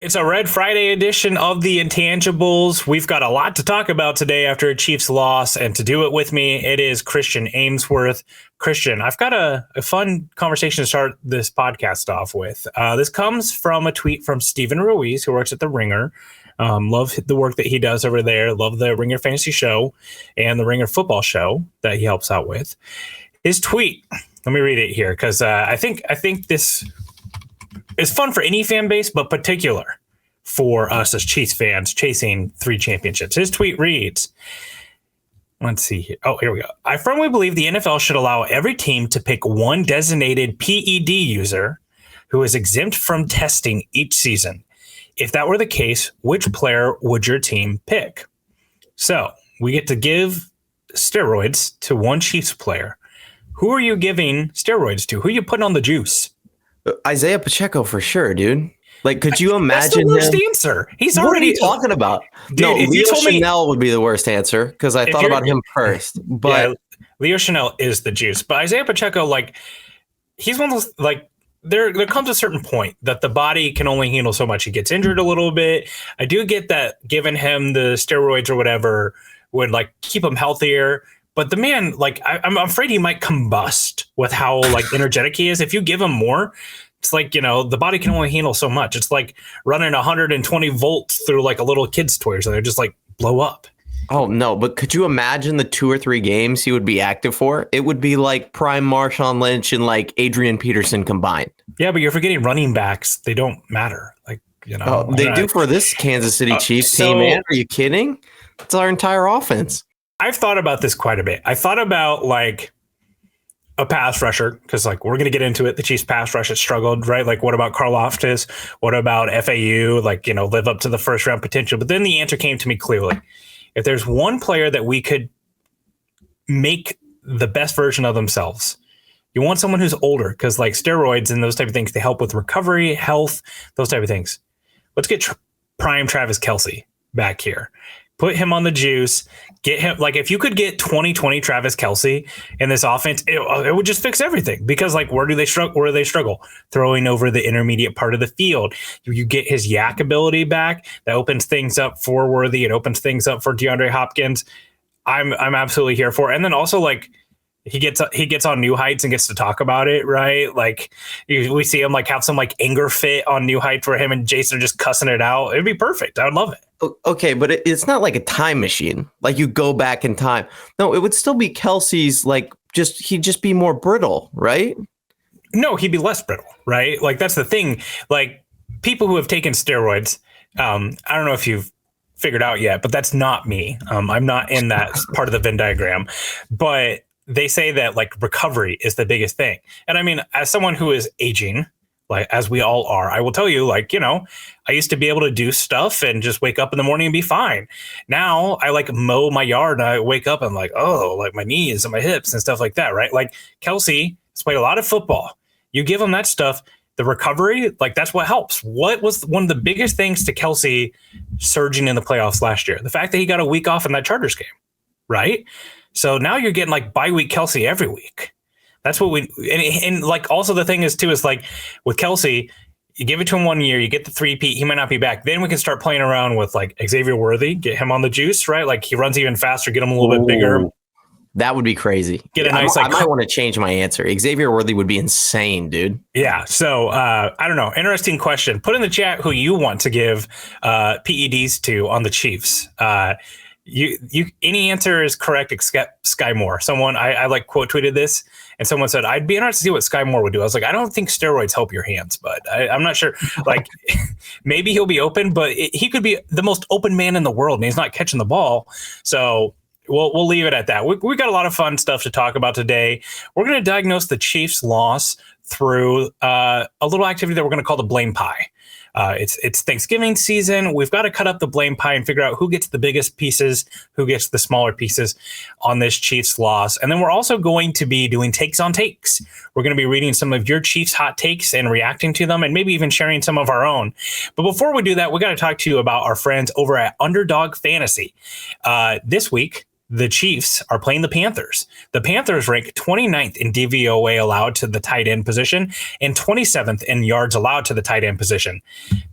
It's a Red Friday edition of the Intangibles. We've got a lot to talk about today after a Chiefs loss, and to do it with me, it is Christian Amesworth. Christian, I've got a fun conversation to start this podcast off with. This comes from a tweet from Steven Ruiz, who works at The Ringer. Love the work that he does over there. Love the Ringer Fantasy Show and the Ringer Football Show that he helps out with. His tweet, let me read it here, because I think this is fun for any fan base, but particular for us as Chiefs fans chasing 3 championships. His tweet reads, let's see here. Oh, here we go. I firmly believe the NFL should allow every team to pick one designated PED user who is exempt from testing each season. If that were the case, which player would your team pick? So we get to give steroids to one Chiefs player. Who are you giving steroids to? Who are you putting on the juice? Isaiah Pacheco for sure, dude. Like, could you imagine? That's the worst answer. He's what already are you talking about. Dude, no, if Leo you told me, Chanel would be the worst answer because I thought about him first. But yeah, Leo Chanel is the juice. But Isaiah Pacheco, like, he's one of those, like, there comes a certain point that the body can only handle so much. He gets injured a little bit. I do get that giving him the steroids or whatever would, like, keep him healthier. But the man, like, I'm afraid he might combust with how, like, energetic he is. If you give him more, it's like, you know, the body can only handle so much. It's like running 120 volts through, like, a little kid's toy, so they just, like, blow up. Oh, no. But could you imagine the 2 or 3 games he would be active for? It would be like prime Marshawn Lynch and, like, Adrian Peterson combined. Yeah, but you're forgetting running backs. They don't matter. Like, you know. Oh, they do for this Kansas City Chiefs team, man. Are you kidding? It's our entire offense. I've thought about this quite a bit. I thought about, like, a pass rusher, because, like, we're going to get into it. The Chiefs pass rush has struggled, right? Like, what about Karlaftis? What about FAU? Like, you know, live up to the first round potential. But then the answer came to me clearly. If there's one player that we could make the best version of themselves, you want someone who's older, because, like, steroids and those type of things, they help with recovery, health, those type of things. Let's get prime Travis Kelce back here. Put him on the juice. Get him, like, if you could get 2020 Travis Kelce in this offense, it would just fix everything. Because, like, where do they struggle? Throwing over the intermediate part of the field. You get his yak ability back. That opens things up for Worthy. It opens things up for DeAndre Hopkins. I'm absolutely here for it. And then also, like, he gets on New Heights and gets to talk about it, right? Like, we see him, like, have some, like, anger fit on New Heights where him and Jason are just cussing it out. It'd be perfect. I would love it. Okay, but it's not like a time machine. Like, you go back in time. No, it would still be Kelsey's, like, he'd just be more brittle, right? No, he'd be less brittle, right? Like, that's the thing. Like, people who have taken steroids, I don't know if you've figured out yet, but that's not me. I'm not in that part of the Venn diagram. But they say that, like, recovery is the biggest thing. And I mean, as someone who is aging, like, as we all are, I will tell you, like, you know, I used to be able to do stuff and just wake up in the morning and be fine. Now I, like, mow my yard and I wake up and I'm like, oh, like, my knees and my hips and stuff like that, right? Like, Kelce has played a lot of football. You give him that stuff, the recovery, like, that's what helps. What was one of the biggest things to Kelce surging in the playoffs last year? The fact that he got a week off in that Chargers game, right? So now you're getting, like, bye-week Kelce every week. That's what and like, also the thing is too, is like with Kelce, you give it to him 1 year, you get the 3-peat, he might not be back. Then we can start playing around with, like, Xavier Worthy, get him on the juice, right? Like, he runs even faster, get him a little bit bigger. That would be crazy. Get a nice, I might want to change my answer. Xavier Worthy would be insane, dude. Yeah. So I don't know. Interesting question. Put in the chat who you want to give PEDs to on the Chiefs. You any answer is correct except Sky Moore. Someone I like quote tweeted this, and someone said, I'd be interested to see what Sky Moore would do. I was like, I don't think steroids help your hands, but I'm not sure. Like, maybe he'll be open, but he could be the most open man in the world, and he's not catching the ball. So we'll leave it at that. We got a lot of fun stuff to talk about today. We're going to diagnose the Chiefs' loss through a little activity that we're going to call the blame pie. It's Thanksgiving season. We've got to cut up the blame pie and figure out who gets the biggest pieces, who gets the smaller pieces on this Chiefs loss. And then we're also going to be doing takes on takes. We're going to be reading some of your Chiefs hot takes and reacting to them, and maybe even sharing some of our own. But before we do that, we got to talk to you about our friends over at Underdog Fantasy. This week, the Chiefs are playing the Panthers. The Panthers rank 29th in DVOA allowed to the tight end position and 27th in yards allowed to the tight end position.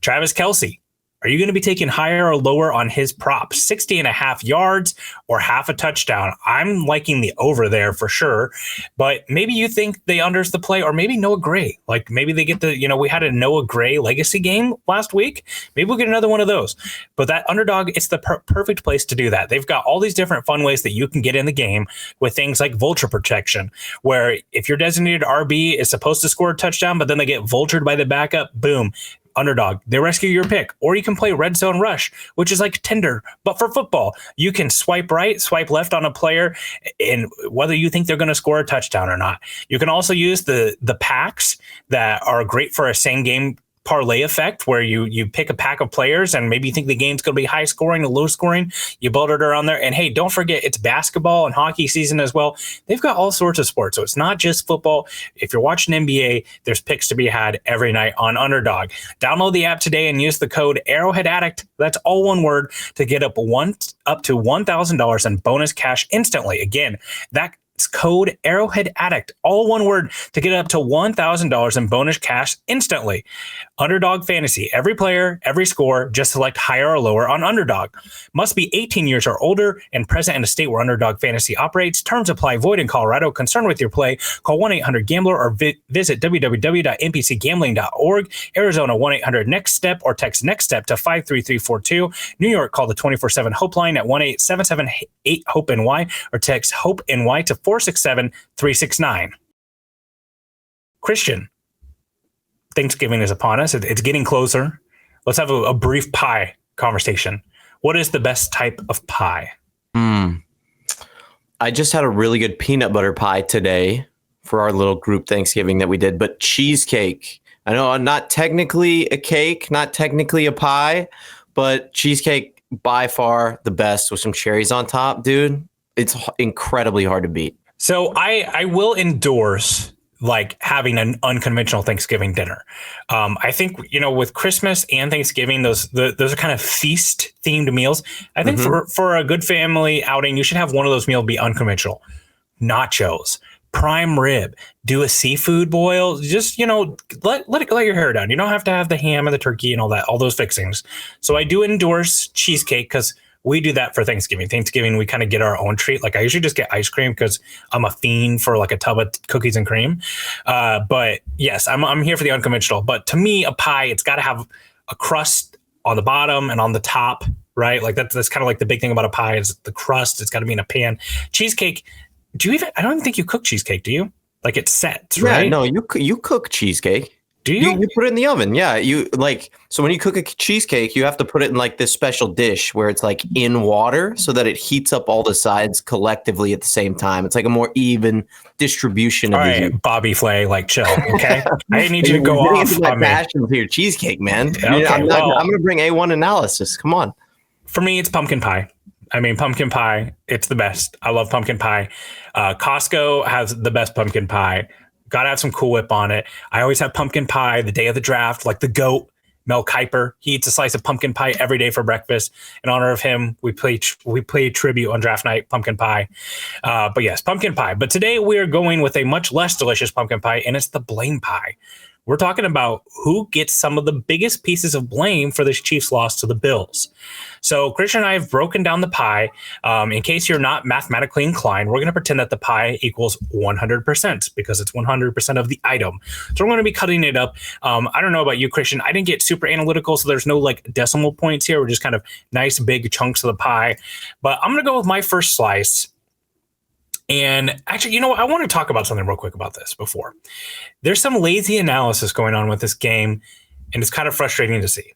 Travis Kelce, are you going to be taking higher or lower on his prop? 60.5 yards or half a touchdown. I'm liking the over there for sure, but maybe you think they unders the play, or maybe Noah Gray. Like maybe they get the, we had a Noah Gray legacy game last week. Maybe we'll get another one of those. But that underdog, it's the perfect place to do that. They've got all these different fun ways that you can get in the game with things like vulture protection, where if your designated RB is supposed to score a touchdown, but then they get vultured by the backup, boom. Underdog, they rescue your pick. Or you can play Red Zone Rush, which is like Tinder, but for football. You can swipe right, swipe left on a player, and whether you think they're going to score a touchdown or not. You can also use the packs that are great for a same game parlay effect, where you pick a pack of players and maybe you think the game's going to be high scoring or low scoring. You build it around there. And hey, don't forget, it's basketball and hockey season as well. They've got all sorts of sports. So it's not just football. If you're watching NBA, there's picks to be had every night on Underdog. Download the app today and use the code Arrowhead Addict. That's all one word to get up to $1,000 in bonus cash instantly. Again, that's code Arrowhead Addict, all one word, to get up to $1,000 in bonus cash instantly. Underdog Fantasy. Every player, every score. Just select higher or lower on Underdog. Must be 18 years or older and present in a state where Underdog Fantasy operates. Terms apply. Void in Colorado. Concerned with your play? Call 1-800-GAMBLER or visit www.npcgambling.org. Arizona 1-800-NEXT-STEP or text NEXT STEP to 53342. New York, call the 24/7 Hope line at 1-877-8-HOPE-NY or text HOPE-NY to 467-369. Christian, Thanksgiving is upon us. It's getting closer. Let's have a brief pie conversation. What is the best type of pie? I just had a really good peanut butter pie today for our little group Thanksgiving that we did, but cheesecake. I know I'm not technically a cake, not technically a pie, but cheesecake by far the best with some cherries on top, dude. It's incredibly hard to beat. So I will endorse like having an unconventional Thanksgiving dinner. I think, with Christmas and Thanksgiving, those are kind of feast themed meals. I think for a good family outing, you should have one of those meals be unconventional. Nachos, prime rib, do a seafood boil. Just, let your hair down. You don't have to have the ham and the turkey and all those fixings. So I do endorse cheesecake because we do that for Thanksgiving. Thanksgiving, we kind of get our own treat. Like I usually just get ice cream because I'm a fiend for like a tub of cookies and cream. But yes, I'm here for the unconventional. But to me, a pie, it's got to have a crust on the bottom and on the top, right? Like that's kind of like the big thing about a pie is the crust. It's got to be in a pan. Cheesecake. I don't even think you cook cheesecake, do you? Like it sets, right? Yeah, no, you cook cheesecake. Do you? You put it in the oven. Yeah. So when you cook a cheesecake, you have to put it in like this special dish where it's like in water so that it heats up all the sides collectively at the same time. It's like a more even distribution of the heat. Bobby Flay, like chill. Okay. I need you to go off on me. Passion for your cheesecake, man. Okay, I'm going to bring A1 analysis. Come on. For me, it's pumpkin pie. I mean, pumpkin pie, it's the best. I love pumpkin pie. Costco has the best pumpkin pie. Got to have some Cool Whip on it. I always have pumpkin pie the day of the draft, like the GOAT, Mel Kiper. He eats a slice of pumpkin pie every day for breakfast. In honor of him, we play tribute on draft night, pumpkin pie. But yes, pumpkin pie. But today we are going with a much less delicious pumpkin pie, and it's the blame pie. We're talking about who gets some of the biggest pieces of blame for this Chiefs loss to the Bills. So Christian and I have broken down the pie. In case you're not mathematically inclined, we're going to pretend that the pie equals 100% because it's 100% of the item. So we're going to be cutting it up. I don't know about you, Christian. I didn't get super analytical, so there's no like decimal points here. We're just kind of nice big chunks of the pie. But I'm going to go with my first slice. And actually, I want to talk about something real quick about this before. There's some lazy analysis going on with this game, and it's kind of frustrating to see.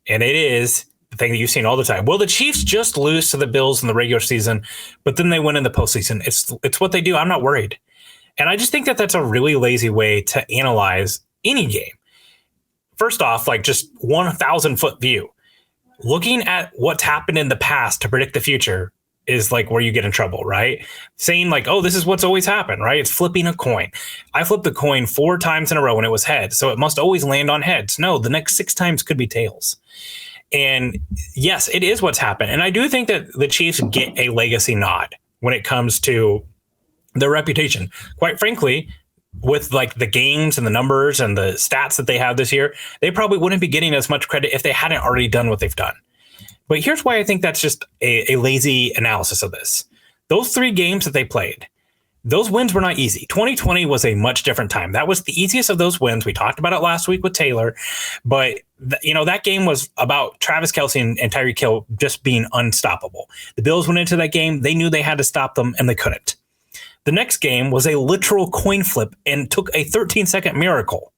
And it is the thing that you've seen all the time. Well, the Chiefs just lose to the Bills in the regular season, but then they win in the postseason. It's what they do. I'm not worried. And I just think that that's a really lazy way to analyze any game. First off, like just 1,000-foot view. Looking at what's happened in the past to predict the future is like where you get in trouble, right? Saying like, oh, this is what's always happened, right? It's flipping a coin. I flipped the coin 4 times in a row and it was heads. So it must always land on heads. No, the next 6 times could be tails. And yes, it is what's happened. And I do think that the Chiefs get a legacy nod, when it comes to their reputation. Quite frankly, with like the games and the numbers and the stats that they have this year, they probably wouldn't be getting as much credit if they hadn't already done what they've done. But here's why I think that's just a lazy analysis of this. Those 3 games that they played, those wins were not easy. 2020 was a much different time. That was the easiest of those wins. We talked about it last week with Taylor, but that game was about Travis Kelce and Tyreek Hill just being unstoppable. The Bills went into that game. They knew they had to stop them, and they couldn't. The next game was a literal coin flip and took a 13-second miracle.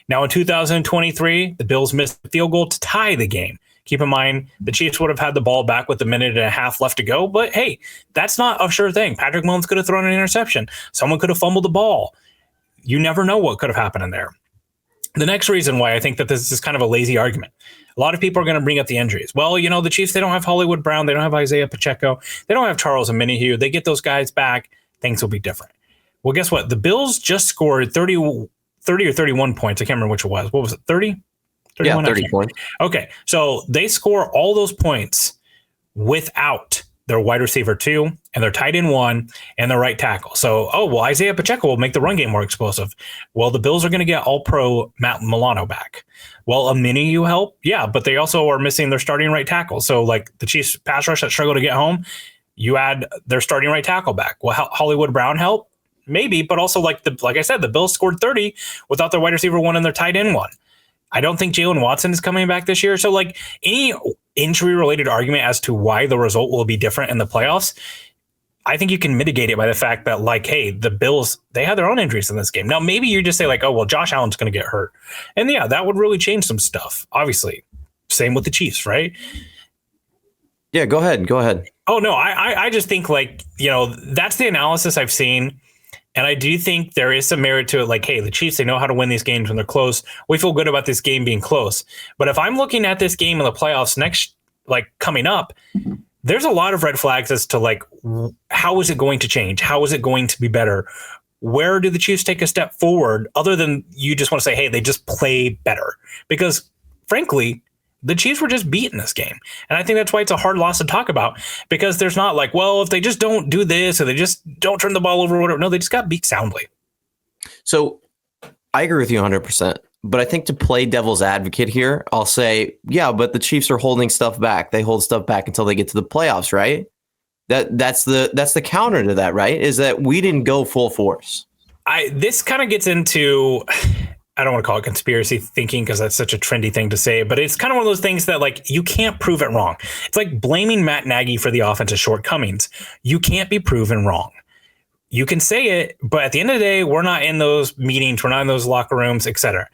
Now in 2023, the Bills missed the field goal to tie the game. Keep in mind, the Chiefs would have had the ball back with a minute and a half left to go. But hey, that's not a sure thing. Patrick Mahomes could have thrown an interception. Someone could have fumbled the ball. You never know what could have happened in there. The next reason why I think that this is kind of a lazy argument. A lot of people are going to bring up the injuries. Well, the Chiefs, they don't have Hollywood Brown. They don't have Isaiah Pacheco. They don't have Charles and Minihue. They get those guys back. Things will be different. Well, guess what? The Bills just scored 30 or 31 points. I can't remember which it was. What was it? 30? 31, yeah, 30 points. Okay. So they score all those points without their wide receiver 2 and their tight end 1 and their right tackle. So, Isaiah Pacheco will make the run game more explosive. Well, the Bills are going to get all-pro Matt Milano back. Well, a Minihue help? Yeah, but they also are missing their starting right tackle. So, like the Chiefs pass rush that struggle to get home, you add their starting right tackle back. Well, Hollywood Brown help? Maybe, but also like I said, the Bills scored 30 without their wide receiver 1 and their tight end 1. I don't think Jalen Watson is coming back this year. So like any injury-related argument as to why the result will be different in the playoffs, I think you can mitigate it by the fact that like, hey, the Bills, they had their own injuries in this game. Now, maybe you just say like, oh, well, Josh Allen's going to get hurt. And yeah, that would really change some stuff. Obviously, same with the Chiefs, right? Yeah, go ahead. Oh, no, I just think like, that's the analysis I've seen. And I do think there is some merit to it. Like, hey, the Chiefs, they know how to win these games when they're close. We feel good about this game being close. But if I'm looking at this game in the playoffs coming up, there's a lot of red flags as to like, how is it going to change? How is it going to be better? Where do the Chiefs take a step forward other than you just want to say, hey, they just play better? Because frankly, the Chiefs were just beating this game. And I think that's why it's a hard loss to talk about, because there's not like, well, if they just don't do this or they just don't turn the ball over or whatever. No, they just got beat soundly. So I agree with you 100%. But I think to play devil's advocate here, I'll say, yeah, but the Chiefs are holding stuff back. They hold stuff back until they get to the playoffs, right? That's the counter to that, right? Is that we didn't go full force. This kind of gets into, I don't want to call it conspiracy thinking because that's such a trendy thing to say, but it's kind of one of those things that like you can't prove it wrong. It's like blaming Matt Nagy for the offense's shortcomings. You can't be proven wrong. You can say it, but at the end of the day, we're not in those meetings. We're not in those locker rooms, etc.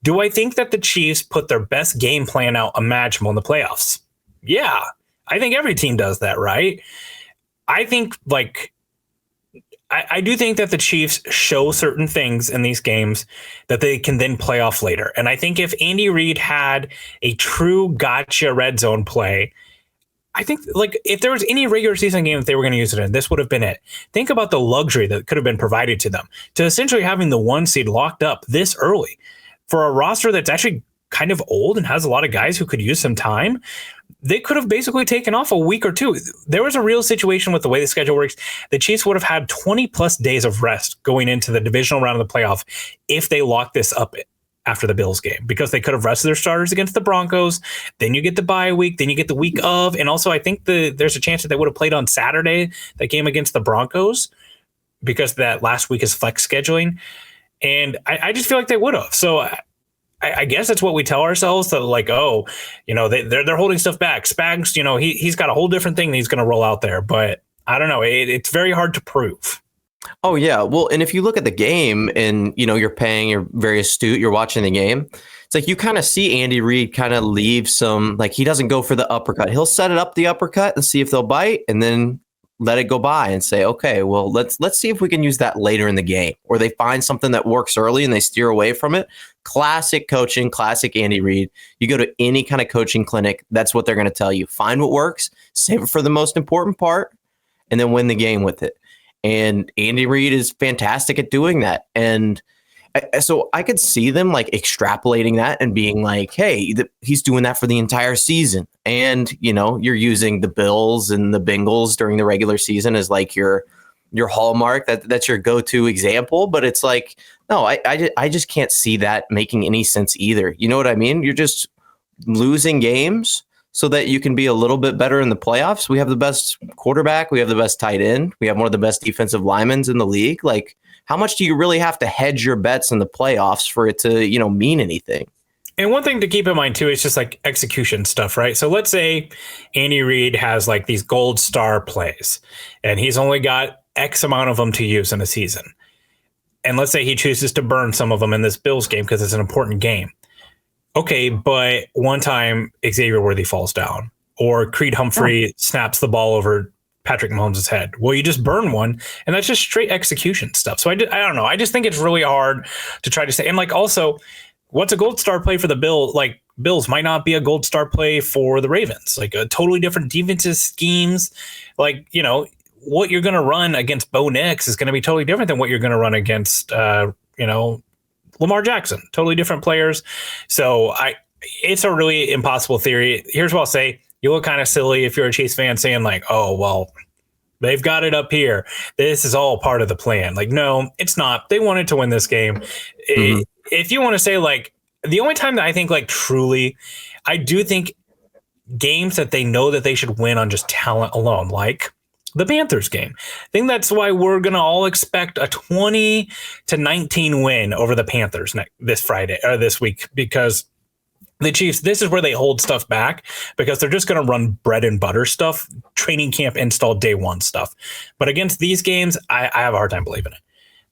Do I think that the Chiefs put their best game plan out imaginable in the playoffs? Yeah, I think every team does that, right? I think I do think that the Chiefs show certain things in these games that they can then play off later. And I think if Andy Reid had a true gotcha red zone play, I think like if there was any regular season game that they were going to use it in, this would have been it. Think about the luxury that could have been provided to them to essentially having the 1 seed locked up this early for a roster that's actually kind of old and has a lot of guys who could use some time. They could have basically taken off a week or 2. There was a real situation with the way the schedule works. The Chiefs would have had 20 plus days of rest going into the divisional round of the playoff if they locked this up after the Bills game, because they could have rested their starters against the Broncos. Then you get the bye week. Then you get the week of. And also, I think there's a chance that they would have played on Saturday, that game against the Broncos, because that last week is flex scheduling. And I just feel like they would have. So I guess that's what we tell ourselves, that like, oh, they're holding stuff back. Spags, he's got a whole different thing that he's going to roll out there. But I don't know. It's very hard to prove. Oh, yeah. Well, and if you look at the game and, you're very astute, you're watching the game. It's like you kind of see Andy Reid kind of leave some, like he doesn't go for the uppercut. He'll set it up the uppercut and see if they'll bite and then let it go by and say, okay, well, let's see if we can use that later in the game, or they find something that works early and they steer away from it. Classic coaching, classic Andy Reid. You go to any kind of coaching clinic, that's what they're going to tell you. Find what works, save it for the most important part, and then win the game with it. And Andy Reid is fantastic at doing that. And So I could see them like extrapolating that and being like, hey, he's doing that for the entire season. And, you're using the Bills and the Bengals during the regular season as like your hallmark. That's your go-to example. But it's like, no, I just can't see that making any sense either. You know what I mean? You're just losing games so that you can be a little bit better in the playoffs. We have the best quarterback. We have the best tight end. We have one of the best defensive linemen in the league. Like, how much do you really have to hedge your bets in the playoffs for it to, mean anything? And one thing to keep in mind, too, is just like execution stuff, right? So let's say Andy Reid has like these gold star plays and he's only got X amount of them to use in a season. And let's say he chooses to burn some of them in this Bills game because it's an important game. Okay, but one time Xavier Worthy falls down or Creed Humphrey snaps the ball over Patrick Mahomes' head. Well, you just burn one, and that's just straight execution stuff. So I don't know. I just think it's really hard to try to say. And like also, what's a gold star play for the Bills? Like Bills might not be a gold star play for the Ravens. Like a totally different defensive schemes. Like, what you're going to run against Bo Nix is going to be totally different than what you're going to run against, Lamar Jackson. Totally different players. So it's a really impossible theory. Here's what I'll say. You look kind of silly if you're a Chiefs fan saying like, oh, well, they've got it up here. This is all part of the plan. Like, no, it's not. They wanted to win this game. Mm-hmm. If you want to say like the only time that I think like truly, I do think games that they know that they should win on just talent alone, like the Panthers game. I think that's why we're going to all expect a 20-19 win over the Panthers this Friday or this week, because the Chiefs, this is where they hold stuff back because they're just going to run bread and butter stuff, training camp install day one stuff. But against these games, I have a hard time believing it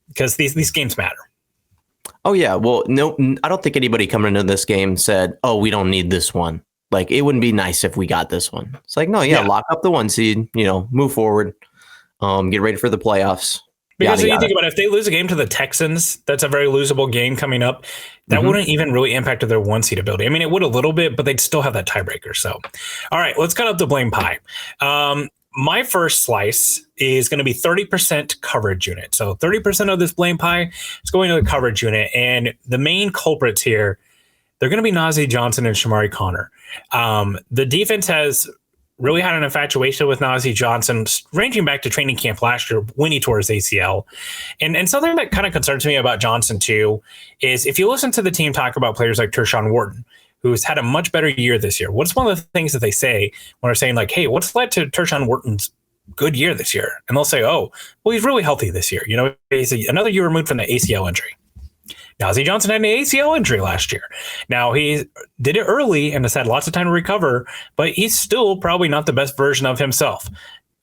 because these games matter. Oh, yeah. Well, no, I don't think anybody coming into this game said, oh, we don't need this one. Like, it wouldn't be nice if we got this one. It's like, no, yeah. Lock up the 1 seed, move forward, get ready for the playoffs. Because you think about it, if they lose a game to the Texans, that's a very losable game coming up. That wouldn't even really impact their 1 seed ability. I mean, it would a little bit, but they'd still have that tiebreaker. So, all right, let's cut up the blame pie. My first slice is going to be 30% coverage unit. So 30% of this blame pie is going to the coverage unit. And the main culprits here, they're going to be Najee Johnson and Shamari Connor. The defense has really had an infatuation with Najee Johnson, ranging back to training camp last year when he tore his ACL. And something that kind of concerns me about Johnson, too, is if you listen to the team talk about players like Tershawn Wharton, who's had a much better year this year, what's one of the things that they say when they're saying, like, hey, what's led to Tershawn Wharton's good year this year? And they'll say, oh, well, he's really healthy this year. He's another year removed from the ACL injury. Najee Johnson had an ACL injury last year. Now, he did it early and has had lots of time to recover, but he's still probably not the best version of himself.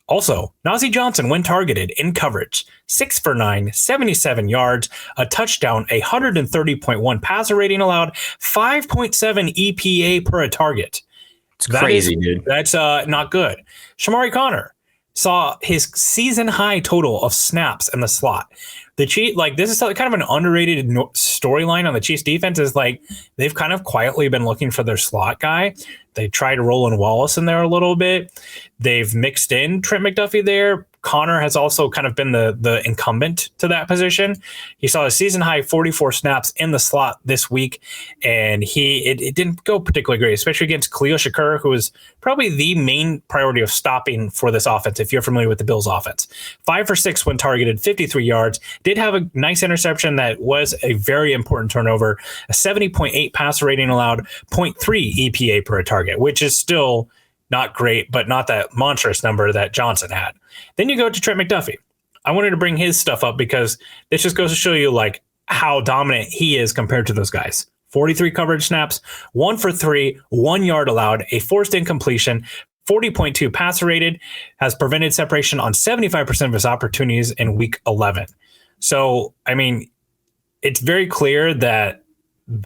Also, Najee Johnson, when targeted in coverage, 6 for 9, 77 yards, a touchdown, 130.1 passer rating allowed, 5.7 EPA per a target. It's crazy, dude. That's not good. Shamari Connor saw his season high total of snaps in the slot. The Chiefs, like, this is kind of an underrated storyline on the Chiefs defense, is like they've kind of quietly been looking for their slot guy. They tried Roland Wallace in there a little bit. They've mixed in Trent McDuffie there. Connor has also kind of been the incumbent to that position. He saw a season high 44 snaps in the slot this week, and it didn't go particularly great, especially against Khalil Shakur, who is probably the main priority of stopping for this offense, if you're familiar with the Bills offense. 5 for 6 when targeted, 53 yards. Did have a nice interception that was a very important turnover, a 70.8 passer rating allowed, 0.3 EPA per target, which is still not great, but not that monstrous number that Johnson had. Then you go to Trent McDuffie. I wanted to bring his stuff up because this just goes to show you like how dominant he is compared to those guys. 43 coverage snaps, 1 for 3, 1 yard allowed, a forced incompletion, 40.2 passer rated, has prevented separation on 75% of his opportunities in week 11. So, I mean, it's very clear that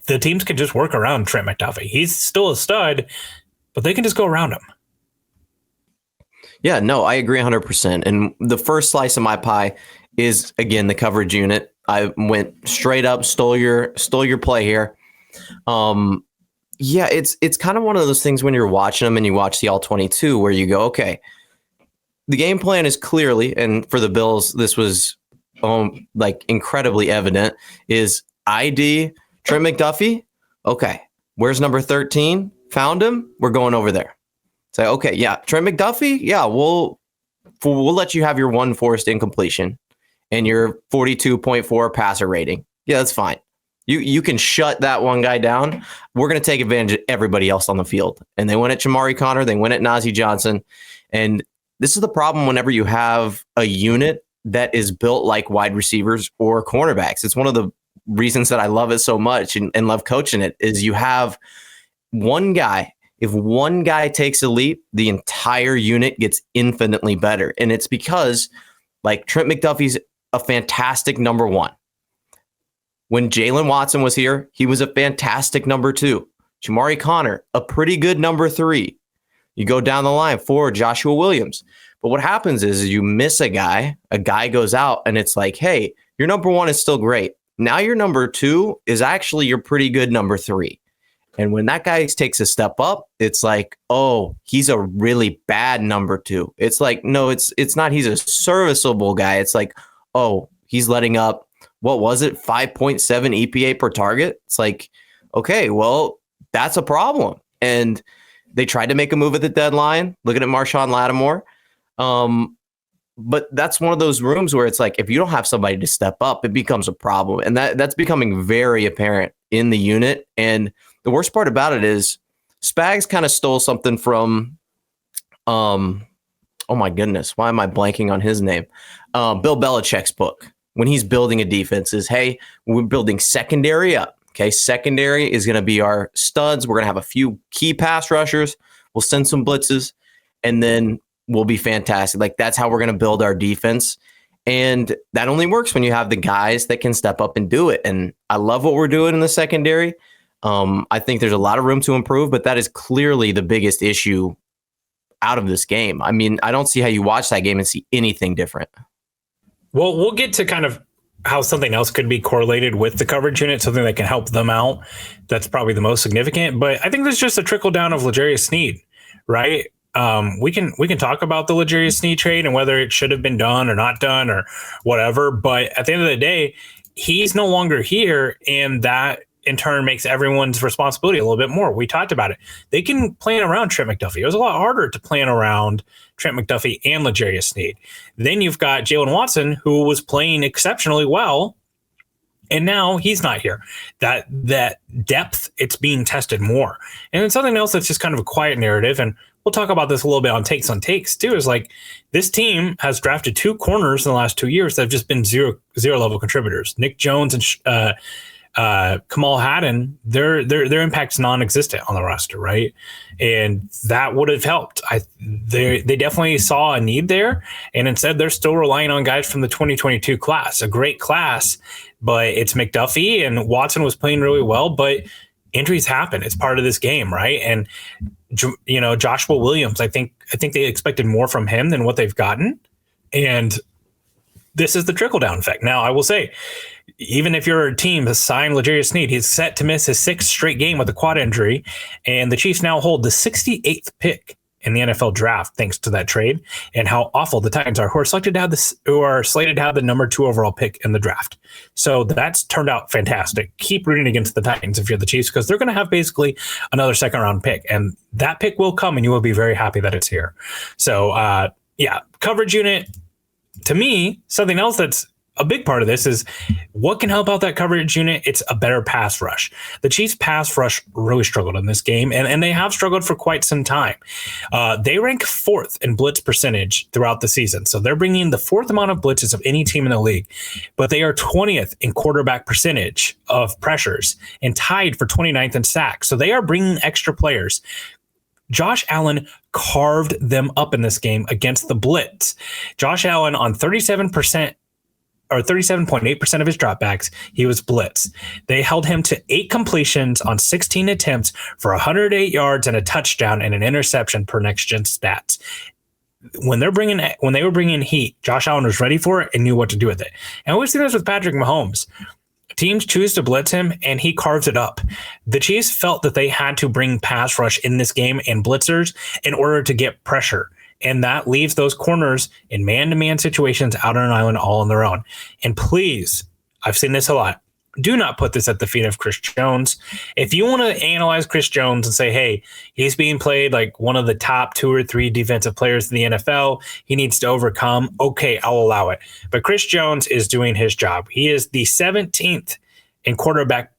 the teams can just work around Trent McDuffie. He's still a stud, but they can just go around him. Yeah, no, I agree 100%. And the first slice of my pie is, again, the coverage unit. I went straight up, stole your play here. Yeah, it's kind of one of those things when you're watching them and you watch the All-22 where you go, okay, the game plan is clearly, and for the Bills, this was like incredibly evident, is ID, Trent McDuffie. Okay, where's number 13? Found him. We're going over there. Say, okay, yeah, Trent McDuffie. Yeah, we'll let you have your one forced incompletion and your 42.4 passer rating. Yeah, that's fine. You can shut that one guy down. We're going to take advantage of everybody else on the field. And they went at Jamari Connor. They went at Najee Johnson. And this is the problem whenever you have a unit that is built like wide receivers or cornerbacks. It's one of the reasons that I love it so much and love coaching it is you have one guy. If one guy takes a leap, the entire unit gets infinitely better. And it's because like Trent McDuffie's a fantastic number one. When Jalen Watson was here, he was a fantastic number 2. Jamari Connor, a pretty good number 3. You go down the line for Joshua Williams. But what happens is you miss a guy goes out, and it's like, hey, your number 1 is still great. Now your number 2 is actually your pretty good number 3. And when that guy takes a step up, it's like, oh, he's a really bad number 2. It's like, no, it's not. He's a serviceable guy. It's like, oh, he's letting up. What was it? 5.7 EPA per target. It's like, okay, well, that's a problem. And they tried to make a move at the deadline, looking at Marshawn Lattimore. But that's one of those rooms where it's like, if you don't have somebody to step up, it becomes a problem. And that's becoming very apparent in the unit. And the worst part about it is Spags kind of stole something from, oh my goodness, why am I blanking on his name? Bill Belichick's book. When he's building a defense is, hey, we're building secondary up. Okay, secondary is going to be our studs. We're going to have a few key pass rushers. We'll send some blitzes, and then we'll be fantastic. Like, that's how we're going to build our defense. And that only works when you have the guys that can step up and do it. And I love what we're doing in the secondary. I think there's a lot of room to improve, but that is clearly the biggest issue out of this game. I mean, I don't see how you watch that game and see anything different. Well, we'll get to kind of how something else could be correlated with the coverage unit, something that can help them out. That's probably the most significant. But I think there's just a trickle down of L'Jarius Sneed, right? We can talk about the L'Jarius Sneed trade and whether it should have been done or not done or whatever. But at the end of the day, he's no longer here, and that in turn makes everyone's responsibility a little bit more. We talked about it. They can plan around Trent McDuffie. It was a lot harder to plan around Trent McDuffie and L'Jarius Sneed. Then you've got Jalen Watson, who was playing exceptionally well, and now he's not here. That depth, it's being tested more. And then something else that's just kind of a quiet narrative, and we'll talk about this a little bit on takes too, is like this team has drafted 2 corners in the last 2 years that have just been zero level contributors. Nick Jones and Kamal Haddon, their impact's non-existent on the roster, right? And that would have helped. They definitely saw a need there, and instead they're still relying on guys from the 2022 class, a great class, but it's McDuffie, and Watson was playing really well, but injuries happen. It's part of this game, right? And Joshua Williams, I think they expected more from him than what they've gotten, and this is the trickle-down effect. Now, I will say, even if your team has signed L'Jarius Sneed, he's set to miss his 6th straight game with a quad injury, and the Chiefs now hold the 68th pick in the NFL draft thanks to that trade, and how awful the Titans are, who are slated to have the number 2 overall pick in the draft. So that's turned out fantastic. Keep rooting against the Titans if you're the Chiefs, because they're going to have basically another 2nd-round pick, and that pick will come, and you will be very happy that it's here. So, coverage unit. To me, something else that's a big part of this is what can help out that coverage unit. It's a better pass rush. The Chiefs pass rush really struggled in this game, and they have struggled for quite some time. They rank 4th in blitz percentage throughout the season. So they're bringing the 4th amount of blitzes of any team in the league, but they are 20th in quarterback percentage of pressures and tied for 29th in sacks. So they are bringing extra players. Josh Allen carved them up in this game against the blitz. Josh Allen on 37% or 37.8% of his dropbacks, he was blitzed. They held him to 8 completions on 16 attempts for 108 yards and a touchdown and an interception per Next Gen Stats. When they were bringing heat, Josh Allen was ready for it and knew what to do with it. And we've seen this with Patrick Mahomes. Teams choose to blitz him, and he carves it up. The Chiefs felt that they had to bring pass rush in this game and blitzers in order to get pressure. And that leaves those corners in man-to-man situations out on an island all on their own. And please, I've seen this a lot. do not put this at the feet of Chris Jones. If you want to analyze Chris Jones and say, hey, he's being played like one of the top 2 or 3 defensive players in the NFL, he needs to overcome, okay, I'll allow it. But Chris Jones is doing his job. He is the 17th in quarterback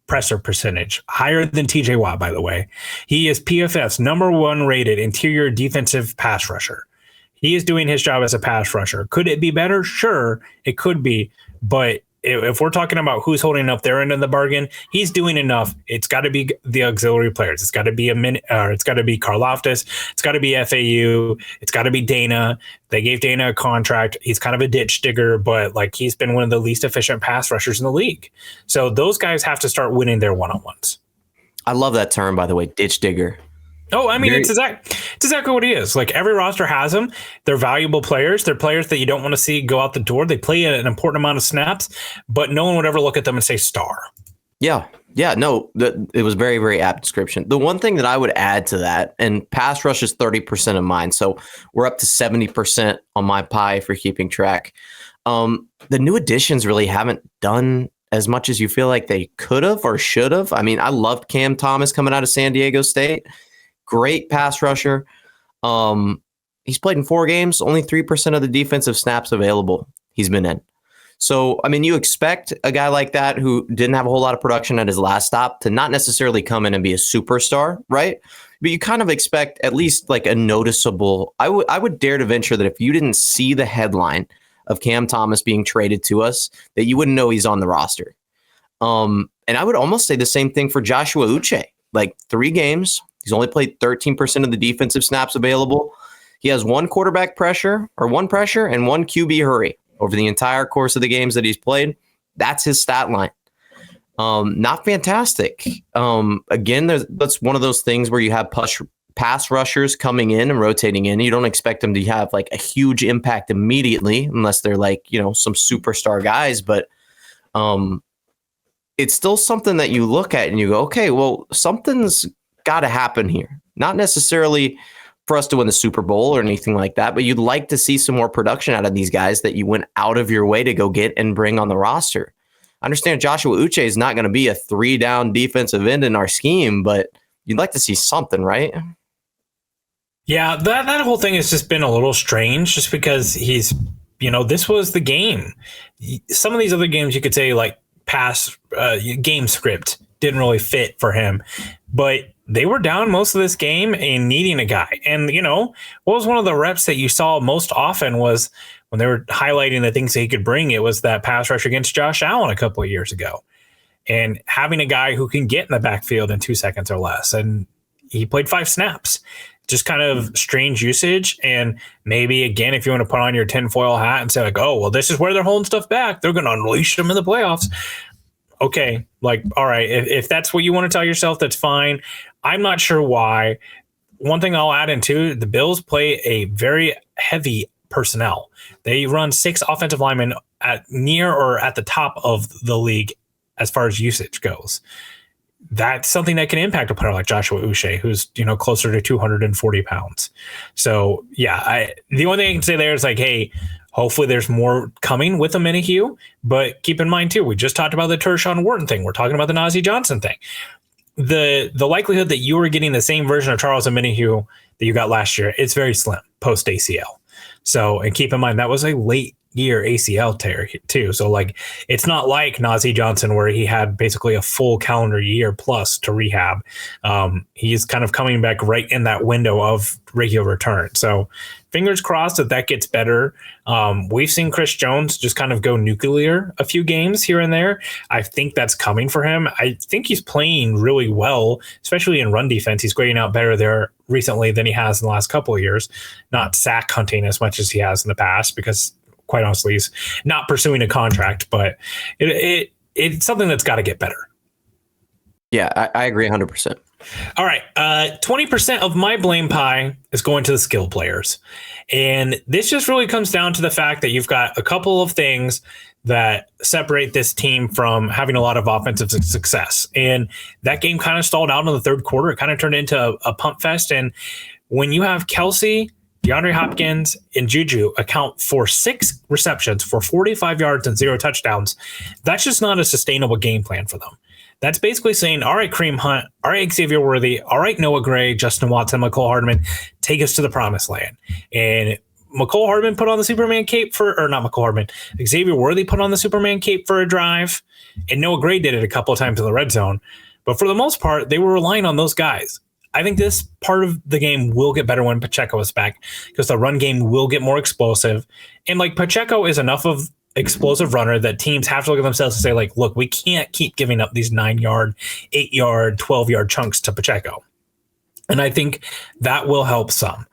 presser percentage, higher than TJ Watt, by the way. He is PFF's #1 rated interior defensive pass rusher. He is doing his job as a pass rusher. Could it be better? Sure, it could be. But if we're talking about who's holding up their end of the bargain, he's doing enough. It's got to be the auxiliary players. It's got to be it's got to be Karlaftis. It's got to be FAU. It's got to be Dana. They gave Dana a contract. He's kind of a ditch digger, but like he's been one of the least efficient pass rushers in the league. So those guys have to start winning their one-on-ones. I love that term, by the way, ditch digger. Oh, I mean, it's exactly what he is. Like every roster has them. They're valuable players. They're players that you don't want to see go out the door. They play an important amount of snaps, but no one would ever look at them and say star. Yeah. No, it was very, very apt description. The one thing that I would add to that, and pass rush is 30% of mine, so we're up to 70% on my pie for keeping track. The new additions really haven't done as much as you feel like they could have or should have. I mean, I loved Cam Thomas coming out of San Diego State. Great pass rusher. He's played in 4 games, only 3% of the defensive snaps available he's been in. So, I mean, you expect a guy like that who didn't have a whole lot of production at his last stop to not necessarily come in and be a superstar, right? But you kind of expect at least like a noticeable. I would dare to venture that if you didn't see the headline of Cam Thomas being traded to us, that you wouldn't know he's on the roster. And I would almost say the same thing for Joshua Uche. Like 3 games. He's only played 13% of the defensive snaps available. He has 1 quarterback pressure and 1 QB hurry over the entire course of the games that he's played. That's his stat line. Not fantastic. Again, that's one of those things where you have pass rushers coming in and rotating in. You don't expect them to have like a huge impact immediately unless they're like, some superstar guys. But it's still something that you look at and you go, okay, well, something's got to happen here. Not necessarily for us to win the Super Bowl or anything like that, but you'd like to see some more production out of these guys that you went out of your way to go get and bring on the roster. I understand Joshua Uche is not going to be a 3-down defensive end in our scheme, but you'd like to see something, right? Yeah, that whole thing has just been a little strange just because he's, this was the game. Some of these other games you could say like game script didn't really fit for him, but they were down most of this game and needing a guy. And, what was one of the reps that you saw most often was when they were highlighting the things that he could bring, it was that pass rush against Josh Allen a couple of years ago. And having a guy who can get in the backfield in 2 seconds or less. And he played 5 snaps. Just kind of strange usage. And maybe, again, if you want to put on your tinfoil hat and say, like, oh, well, this is where they're holding stuff back. They're going to unleash them in the playoffs. Okay, like, all right, if that's what you want to tell yourself, that's fine. I'm not sure why. One thing I'll add into, the Bills play a very heavy personnel. They run 6 offensive linemen at near or at the top of the league as far as usage goes. That's something that can impact a player like Joshua Uche, who's closer to 240 pounds. So yeah, the only thing I can say there is like, hey, hopefully there's more coming with Omenihu, but keep in mind too, we just talked about the Tershawn Wharton thing. We're talking about the Najee Johnson thing. The likelihood that you were getting the same version of Charles Omenihu that you got last year, it's very slim post ACL. So, and keep in mind that was a late year ACL tear too. So like, it's not like Najee Johnson where he had basically a full calendar year plus to rehab. He's kind of coming back right in that window of regular return. So fingers crossed that gets better. We've seen Chris Jones just kind of go nuclear a few games here and there. I think that's coming for him. I think he's playing really well, especially in run defense. He's grading out better there recently than he has in the last couple of years. Not sack hunting as much as he has in the past because, quite honestly, he's not pursuing a contract, but it's something that's got to get better. Yeah, I agree 100%. All right. 20% of my blame pie is going to the skill players. And this just really comes down to the fact that you've got a couple of things that separate this team from having a lot of offensive success. And that game kind of stalled out in the third quarter. It kind of turned into a pump fest. And when you have Kelsey, DeAndre Hopkins and Juju account for 6 receptions for 45 yards and 0 touchdowns. That's just not a sustainable game plan for them. That's basically saying, all right, Kareem Hunt, all right, Xavier Worthy, all right, Noah Gray, Justin Watson, McCole Hardman, take us to the promised land. And McCole Hardman put on the Superman cape or not McCole Hardman, Xavier Worthy put on the Superman cape for a drive, and Noah Gray did it a couple of times in the red zone. But for the most part, they were relying on those guys. I think this part of the game will get better when Pacheco is back because the run game will get more explosive. And like Pacheco is enough of explosive runner that teams have to look at themselves and say, like, look, we can't keep giving up these 9-yard, 8-yard, 12-yard chunks to Pacheco. And I think that will help some.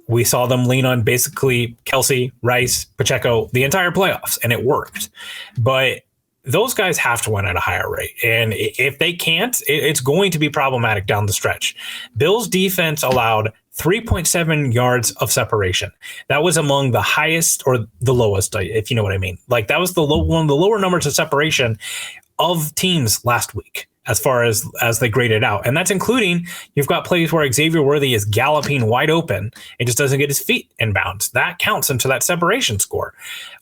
We saw them lean on basically Kelsey, Rice, Pacheco the entire playoffs, and it worked. But those guys have to win at a higher rate. And if they can't, it's going to be problematic down the stretch. Bills defense allowed 3.7 yards of separation. That was among the highest or the lowest, if you know what I mean. Like that was one of the lower numbers of separation of teams last week as far as they graded out. And that's including, you've got plays where Xavier Worthy is galloping wide open and just doesn't get his feet in bounds. That counts into that separation score.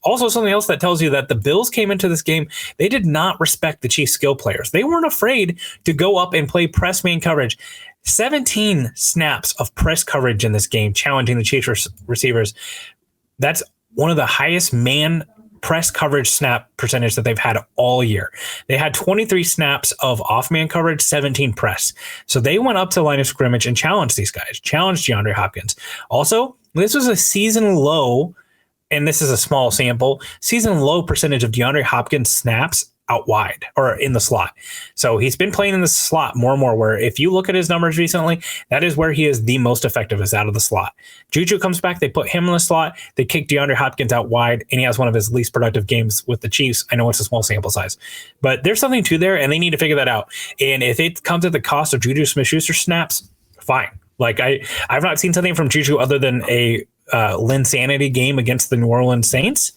Also, something else that tells you that the Bills came into this game, they did not respect the Chiefs skill players. They weren't afraid to go up and play press man coverage. 17 snaps of press coverage in this game, challenging the Chiefs receivers. That's one of the highest man press coverage snap percentage that they've had all year. They had 23 snaps of off-man coverage, 17 press. So they went up to the line of scrimmage and challenged these guys, challenged DeAndre Hopkins. Also, this was a season low, and this is a small sample, season low percentage of DeAndre Hopkins snaps out wide or in the slot. So he's been playing in the slot more and more, where if you look at his numbers recently, that is where he is the most effective, is out of the slot. Juju comes back, they put him in the slot, they kick DeAndre Hopkins out wide, and he has one of his least productive games with the Chiefs. I know it's a small sample size, but there's something to there, and they need to figure that out. And if it comes at the cost of Juju Smith-Schuster snaps, fine. Like I've not seen something from Juju other than a Linsanity game against the New Orleans Saints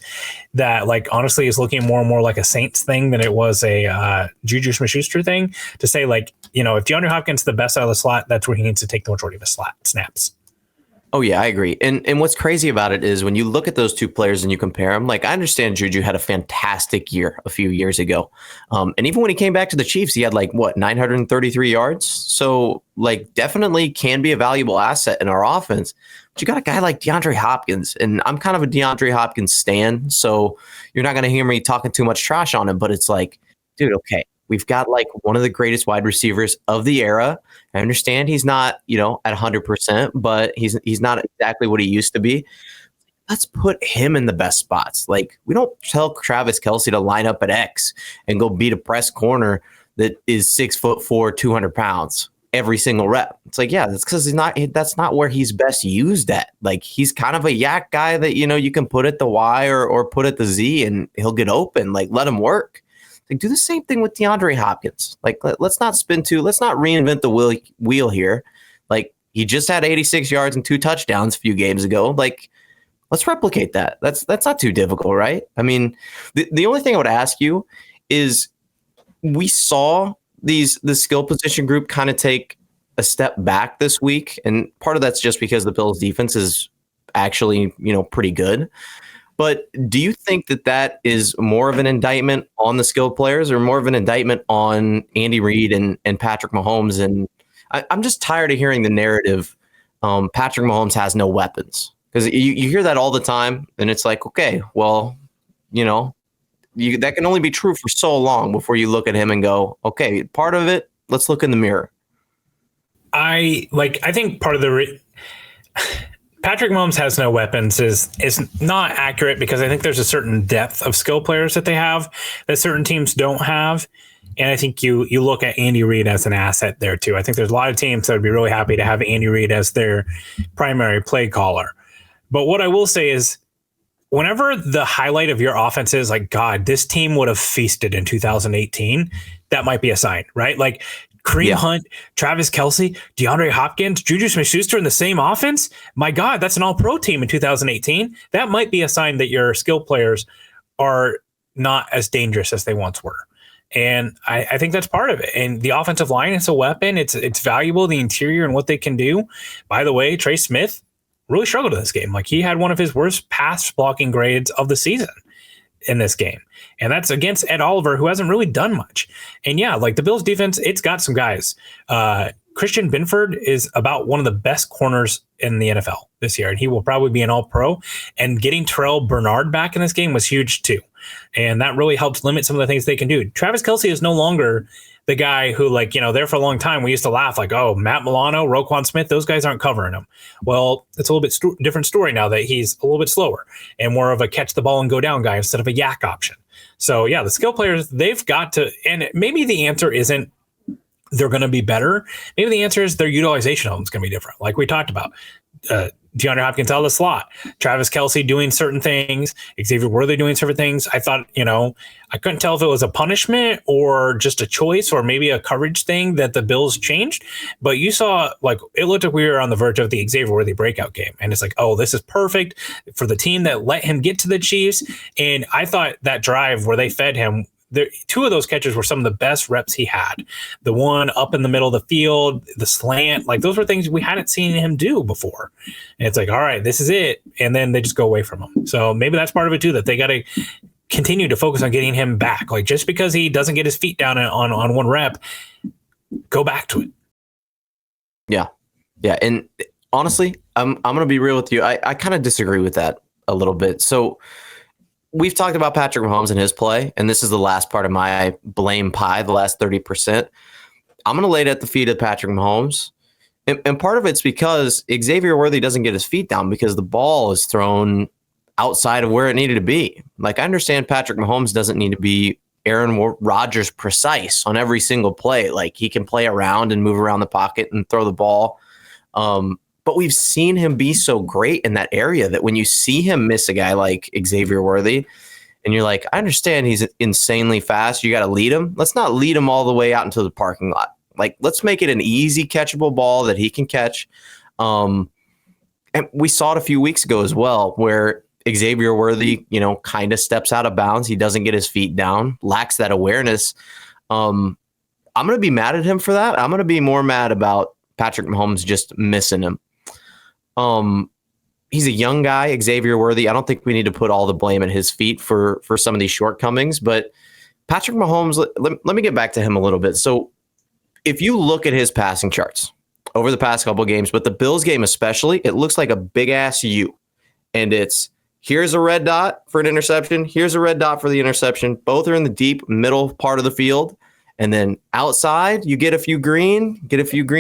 that, like, honestly is looking more and more like a Saints thing than it was a Juju Smith-Schuster thing, to say, like, you know, if DeAndre Hopkins is the best out of the slot, that's where he needs to take the majority of his slot snaps. Oh, yeah, I agree. And what's crazy about it is when you look at those two players and you compare them, like, I understand Juju had a fantastic year a few years ago. And even when he came back to the Chiefs, he had 933 yards. So, like, definitely can be a valuable asset in our offense. But you got a guy like DeAndre Hopkins, and I'm kind of a DeAndre Hopkins stan, so you're not going to hear me talking too much trash on him, but it's like, dude, okay, we've got one of the greatest wide receivers of the era. I understand he's not, at 100%, but he's not exactly what he used to be. Let's put him in the best spots. Like, we don't tell Travis Kelce to line up at X and go beat a press corner that is 6'4", 200 pounds every single rep. It's like, yeah, that's because that's not where he's best used at. Like, he's kind of a yak guy that, you can put at the Y or put at the Z and he'll get open. Like, let him work. Like, do the same thing with DeAndre Hopkins. Like, let's not reinvent the wheel here. Like, he just had 86 yards and 2 touchdowns a few games ago. Like, let's replicate that. That's not too difficult, right? I mean, the only thing I would ask you is, we saw the skill position group kind of take a step back this week, and part of that's just because the Bills defense is actually, pretty good. But do you think that is more of an indictment on the skilled players or more of an indictment on Andy Reid and Patrick Mahomes? And I'm just tired of hearing the narrative, Patrick Mahomes has no weapons. Because you hear that all the time, and it's like, okay, well, that can only be true for so long before you look at him and go, okay, part of it, let's look in the mirror. I think part of the Patrick Mahomes has no weapons is not accurate, because I think there's a certain depth of skill players that they have that certain teams don't have. And I think you look at Andy Reid as an asset there too. I think there's a lot of teams that would be really happy to have Andy Reid as their primary play caller. But what I will say is, whenever the highlight of your offense is like, God, this team would have feasted in 2018, that might be a sign, right? Like, Kareem Hunt, Travis Kelce, DeAndre Hopkins, Juju Smith-Schuster in the same offense. My God, that's an all-pro team in 2018. That might be a sign that your skill players are not as dangerous as they once were. And I think that's part of it. And the offensive line is a weapon. It's valuable, the interior and what they can do. By the way, Trey Smith, really struggled in this game. Like, he had one of his worst pass blocking grades of the season in this game. And that's against Ed Oliver, who hasn't really done much. And yeah, like the Bills defense, it's got some guys. Christian Binford is about one of the best corners in the NFL this year, and he will probably be an all-pro. And getting Terrell Bernard back in this game was huge too. And that really helped limit some of the things they can do. Travis Kelce is no longer the guy who, like, you know, there for a long time, we used to laugh like, oh, Matt Milano, Roquan Smith, those guys aren't covering him. Well, it's a little bit different story now that he's a little bit slower and more of a catch the ball and go down guy instead of a yak option. So yeah, the skill players, they've got to, and maybe the answer isn't they're going to be better. Maybe the answer is their utilization of them is going to be different. Like we talked about, DeAndre Hopkins out of the slot, Travis Kelce doing certain things, Xavier Worthy doing certain things. I thought, you know, I couldn't tell if it was a punishment or just a choice or maybe a coverage thing that the Bills changed. But you saw, like, it looked like we were on the verge of the Xavier Worthy breakout game. And it's like, oh, this is perfect for the team that let him get to the Chiefs. And I thought that drive where they fed him, two of those catches were some of the best reps he had. The one up in the middle of the field, the slant, like those were things we hadn't seen him do before. And it's like, all right, this is it. And then they just go away from him. So maybe that's part of it too, that they got to continue to focus on getting him back. Like, just because he doesn't get his feet down on one rep, go back to it. Yeah. Yeah. And honestly, I'm going to be real with you. I kind of disagree with that a little bit. So we've talked about Patrick Mahomes and his play, and this is the last part of my blame pie, the last 30%. I'm going to lay it at the feet of Patrick Mahomes. And part of it's because Xavier Worthy doesn't get his feet down because the ball is thrown outside of where it needed to be. Like, I understand Patrick Mahomes doesn't need to be Aaron Rodgers precise on every single play. Like, he can play around and move around the pocket and throw the ball. But we've seen him be so great in that area that when you see him miss a guy like Xavier Worthy, and you're like, I understand he's insanely fast, you got to lead him. Let's not lead him all the way out into the parking lot. Like, let's make it an easy catchable ball that he can catch. And we saw it a few weeks ago as well, where Xavier Worthy, you know, kind of steps out of bounds. He doesn't get his feet down, lacks that awareness. I'm going to be mad at him for that. I'm going to be more mad about Patrick Mahomes just missing him. He's a young guy, Xavier Worthy. I don't think we need to put all the blame at his feet for some of these shortcomings, but Patrick Mahomes, let me get back to him a little bit. So if you look at his passing charts over the past couple of games, but the Bills game especially, it looks like a big ass U. And it's, here's a red dot for an interception, here's a red dot for the interception. Both are in the deep middle part of the field. And then outside, you get a few green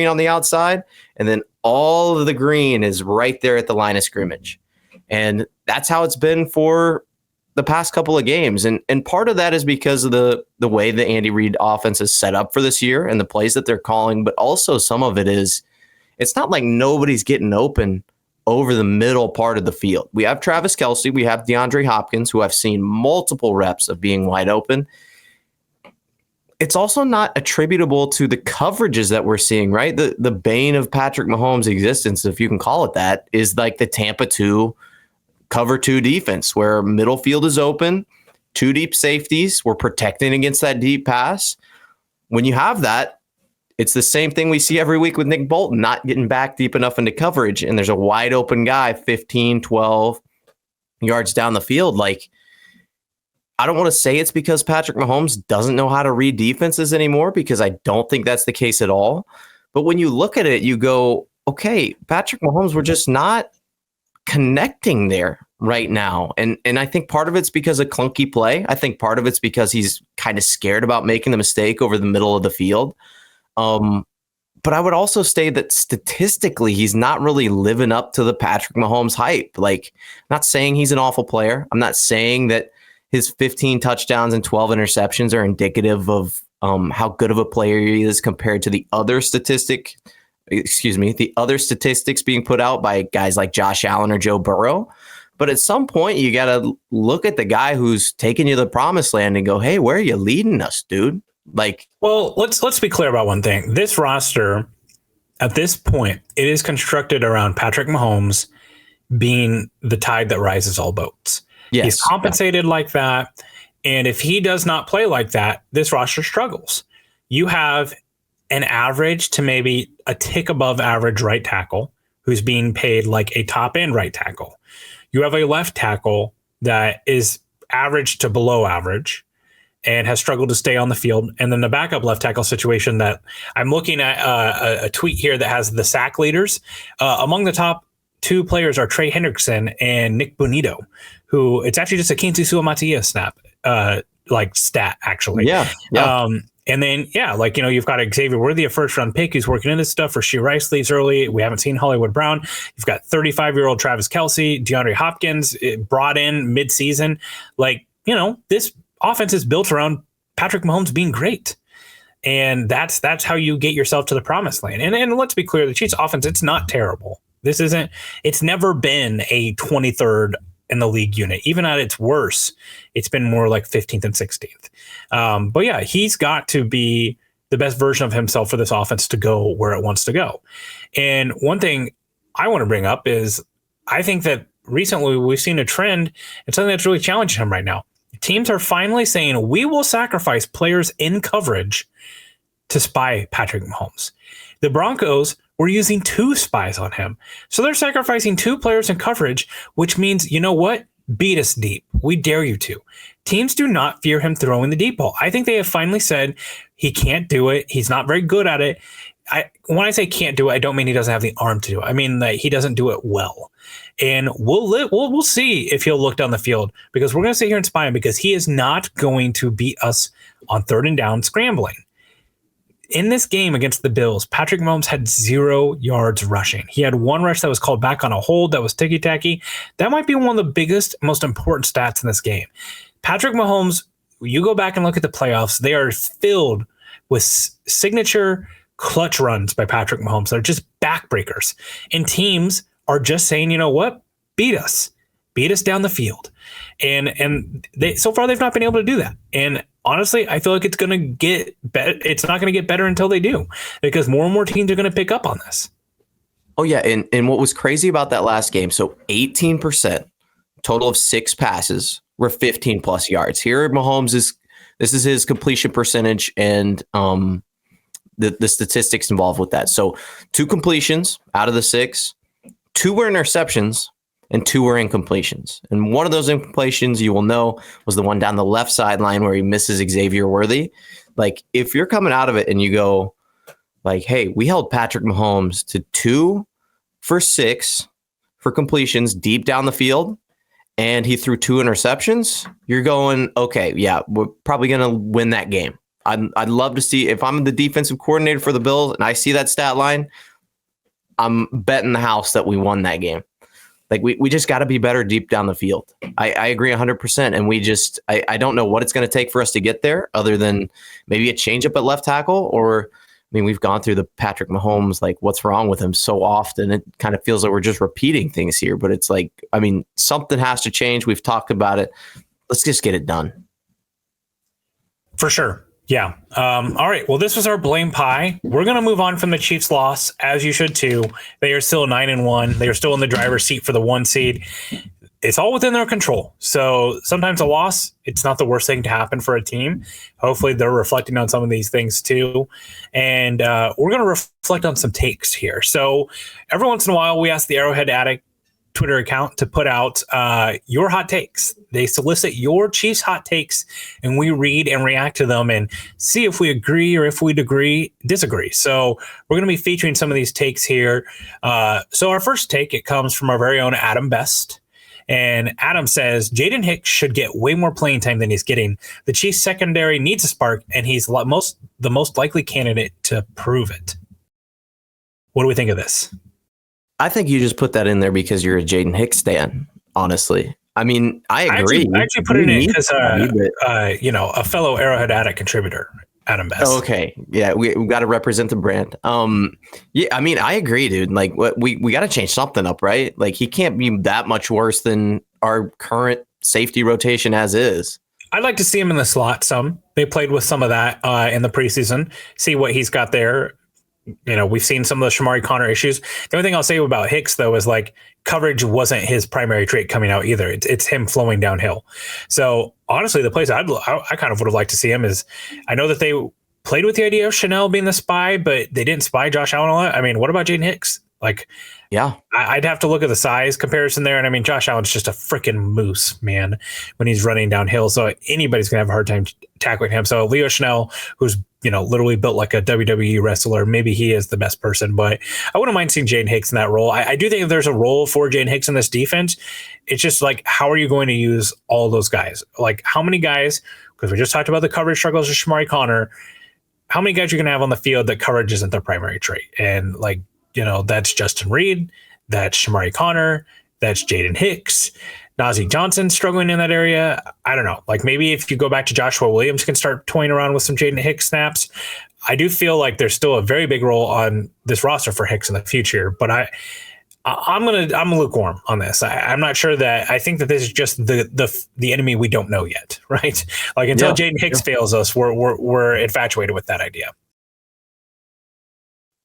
on the outside, and then all of the green is right there at the line of scrimmage. And that's how it's been for the past couple of games. And part of that is because of the way the Andy Reid offense is set up for this year and the plays that they're calling, but also some of it is, it's not like nobody's getting open over the middle part of the field. We have Travis Kelce, we have DeAndre Hopkins, who I've seen multiple reps of being wide open. It's also not attributable to the coverages that we're seeing, right? The bane of Patrick Mahomes' existence, if you can call it that, is like the Tampa 2 cover 2 defense, where middle field is open, 2 deep safeties, we're protecting against that deep pass. When you have that, it's the same thing we see every week with Nick Bolton, not getting back deep enough into coverage, and there's a wide open guy 15, 12 yards down the field. Like, I don't want to say it's because Patrick Mahomes doesn't know how to read defenses anymore, because I don't think that's the case at all. But when you look at it, you go, okay, Patrick Mahomes, we're just not connecting there right now. And I think part of it's because of clunky play. I think part of it's because he's kind of scared about making the mistake over the middle of the field. But I would also say that statistically, he's not really living up to the Patrick Mahomes hype. Like, I'm not saying he's an awful player. I'm not saying that his 15 touchdowns and 12 interceptions are indicative of how good of a player he is compared to the other statistics being put out by guys like Josh Allen or Joe Burrow. But at some point, you got to look at the guy who's taking you to the promised land and go, hey, where are you leading us, dude? Like, well, let's be clear about one thing. This roster, at this point, it is constructed around Patrick Mahomes being the tide that rises all boats. Yes. He's compensated like that. And if he does not play like that, this roster struggles. You have an average to maybe a tick above average right tackle who's being paid like a top end right tackle. You have a left tackle that is average to below average and has struggled to stay on the field. And then the backup left tackle situation that I'm looking at a tweet here that has the sack leaders. Among the top two players are Trey Hendrickson and Nick Bonito, who it's actually just a Kinsu Matia snap, stat actually. Yeah. And then, you've got Xavier Worthy, a first-round pick who's working in this stuff. Rasheed Rice leaves early. We haven't seen Hollywood Brown. You've got 35-year-old Travis Kelce, DeAndre Hopkins brought in mid-season. This offense is built around Patrick Mahomes being great. And that's how you get yourself to the promised land. And let's be clear, the Chiefs offense, it's not terrible. It's never been a 23rd in the league unit. Even at its worst, it's been more like 15th and 16th. But yeah, he's got to be the best version of himself for this offense to go where it wants to go. And one thing I want to bring up is I think that recently we've seen a trend and something that's really challenging him right now. Teams are finally saying, we will sacrifice players in coverage to spy Patrick Mahomes. The Broncos were using 2 spies on him. So they're sacrificing 2 players in coverage, which means, you know what? Beat us deep. We dare you to. Teams do not fear him throwing the deep ball. I think they have finally said he can't do it. He's not very good at it. When I say can't do it, I don't mean he doesn't have the arm to do it. I mean that he doesn't do it well. And we'll see if he'll look down the field, because we're going to sit here and spy him, because he is not going to beat us on 3rd and down scrambling. In this game against the Bills, Patrick Mahomes had 0 yards rushing. He had 1 rush that was called back on a hold that was ticky-tacky. That might be one of the biggest, most important stats in this game. Patrick Mahomes, you go back and look at the playoffs, they are filled with signature clutch runs by Patrick Mahomes. They're just backbreakers. And teams are just saying, you know what? Beat us down the field. And so far they've not been able to do that. And honestly, I feel like it's going to get better. It's not going to get better until they do, because more and more teams are going to pick up on this. Oh yeah. And what was crazy about that last game, so 18%, total of 6 passes were 15 plus yards. Here Mahomes this is his completion percentage and the statistics involved with that. So 2 completions out of the 6, 2 were interceptions, and 2 were incompletions. And one of those incompletions, you will know, was the one down the left sideline where he misses Xavier Worthy. Like, if you're coming out of it and you go, like, hey, we held Patrick Mahomes to 2 for 6 for completions deep down the field, and he threw 2 interceptions, you're going, okay, yeah, we're probably going to win that game. I'd love to see, if I'm the defensive coordinator for the Bills and I see that stat line, I'm betting the house that we won that game. Like, we just got to be better deep down the field. I agree 100%. And I don't know what it's going to take for us to get there, other than maybe a change up at left tackle. Or, I mean, we've gone through the Patrick Mahomes, like, what's wrong with him so often. It kind of feels like we're just repeating things here, but it's like, I mean, something has to change. We've talked about it. Let's just get it done. For sure. Yeah. All right. Well, this was our blame pie. We're going to move on from the Chiefs' loss, as you should too. They are still 9-1. They are still in the driver's seat for the 1 seed. It's all within their control. So sometimes a loss, it's not the worst thing to happen for a team. Hopefully they're reflecting on some of these things too. And we're going to reflect on some takes here. So every once in a while, we ask the Arrowhead Addict Twitter account to put out your hot takes. They solicit your Chiefs hot takes, and we read and react to them and see if we agree or if we disagree. So we're going to be featuring some of these takes here. So our first take, it comes from our very own Adam Best. And Adam says, Jaden Hicks should get way more playing time than he's getting. The Chiefs secondary needs a spark, and he's the most likely candidate to prove it. What do we think of this? I think you just put that in there because you're a Jaden Hicks stan, honestly. I mean, I agree. I actually put it in because, a fellow Arrowhead Addict contributor, Adam Best. Oh, okay. Yeah, we got to represent the brand. Yeah, I mean, I agree, dude. Like, we got to change something up, right? Like, he can't be that much worse than our current safety rotation as is. I'd like to see him in the slot some. They played with some of that in the preseason. See what he's got there. You know, we've seen some of the Shamari Connor issues. The only thing I'll say about Hicks, though, is like coverage wasn't his primary trait coming out either. It's him flowing downhill. So honestly, the place I kind of would have liked to see him is, I know that they played with the idea of Chanel being the spy, but they didn't spy Josh Allen a lot. I mean, what about Jaden Hicks? Like, Yeah. I'd have to look at the size comparison there. And I mean, Josh Allen's just a freaking moose, man, when he's running downhill. So anybody's going to have a hard time tackling him. So Leo Schnell, who's, literally built like a WWE wrestler, maybe he is the best person. But I wouldn't mind seeing Jaden Hicks in that role. I do think there's a role for Jaden Hicks in this defense. It's just like, how are you going to use all those guys? Like, how many guys, because we just talked about the coverage struggles of Shamari Connor, how many guys are you going to have on the field that coverage isn't their primary trait? And like, that's Justin Reed, that's Shamari Connor, that's Jaden Hicks, Najee Johnson struggling in that area. I don't know. Like, maybe if you go back to Joshua Williams can start toying around with some Jaden Hicks snaps. I do feel like there's still a very big role on this roster for Hicks in the future, but I'm lukewarm on this. I'm not sure that I think that this is just the enemy we don't know yet, right? Like, until Jaden Hicks fails us, we're infatuated with that idea.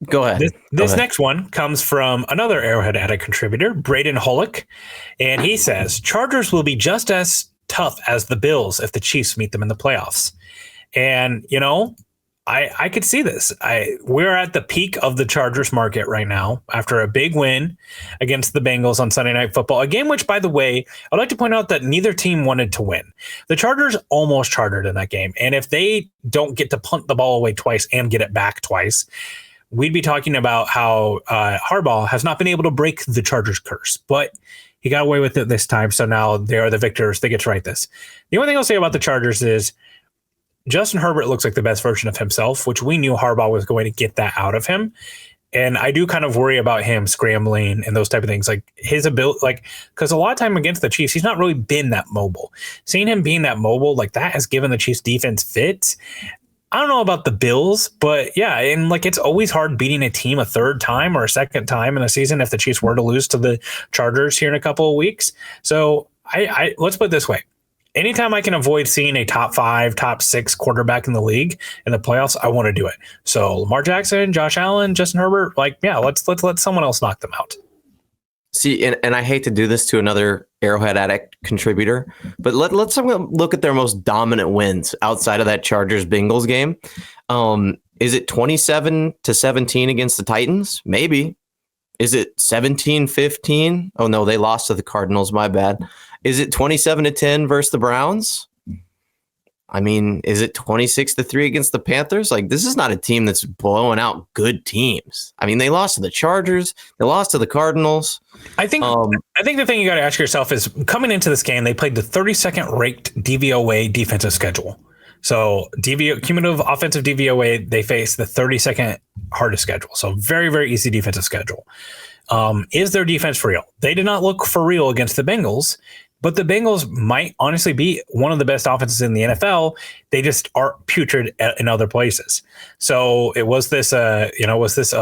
Go ahead. This next one comes from another Arrowhead Addict contributor, Braden Hollick, and he says, Chargers will be just as tough as the Bills if the Chiefs meet them in the playoffs. And, I could see this. We're at the peak of the Chargers market right now after a big win against the Bengals on Sunday Night Football, a game which, by the way, I'd like to point out that neither team wanted to win. The Chargers almost chartered in that game, and if they don't get to punt the ball away twice and get it back twice, we'd be talking about how Harbaugh has not been able to break the Chargers curse, but he got away with it this time. So now they are the victors. They get to write this. The only thing I'll say about the Chargers is Justin Herbert looks like the best version of himself, which we knew Harbaugh was going to get that out of him. And I do kind of worry about him scrambling and those type of things, like his ability, like, because a lot of time against the Chiefs, he's not really been that mobile. Seeing him being that mobile, like that has given the Chiefs defense fits. I don't know about the Bills, but yeah, and like it's always hard beating a team a third time or a second time in a season if the Chiefs were to lose to the Chargers here in a couple of weeks. So I let's put it this way. Anytime I can avoid seeing a top 5, top 6 quarterback in the league in the playoffs, I want to do it. So Lamar Jackson, Josh Allen, Justin Herbert, like, yeah, let's let someone else knock them out. See, and I hate to do this to another Arrowhead Addict contributor, but let's look at their most dominant wins outside of that Chargers-Bengals game. Is it 27-17 against the Titans? Maybe. Is it 17-15? Oh, no, they lost to the Cardinals. My bad. Is it 27-10 versus the Browns? I mean, is it 26-3 against the Panthers? Like, this is not a team that's blowing out good teams. I mean, they lost to the Chargers. They lost to the Cardinals. I think the thing you got to ask yourself is, coming into this game, they played the 32nd ranked DVOA defensive schedule. So cumulative offensive DVOA, they face the 32nd hardest schedule. So very, very easy defensive schedule. Is their defense for real? They did not look for real against the Bengals. But the Bengals might honestly be one of the best offenses in the NFL. They just are putrid in other places. So was this a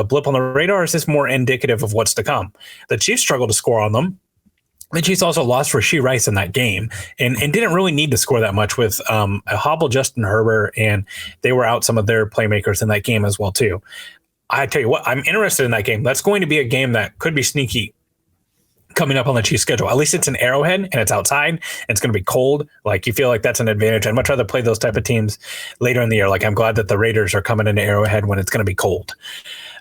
blip on the radar, or is this more indicative of what's to come? The Chiefs struggled to score on them. The Chiefs also lost Rashee Rice in that game and didn't really need to score that much with a hobble Justin Herbert, and they were out some of their playmakers in that game as well too. I tell you what, I'm interested in that game. That's going to be a game that could be sneaky coming up on the Chiefs schedule. At least it's an Arrowhead and it's outside and it's going to be cold. Like, you feel like that's an advantage. I'd much rather play those type of teams later in the year. Like, I'm glad that the Raiders are coming into Arrowhead when it's going to be cold.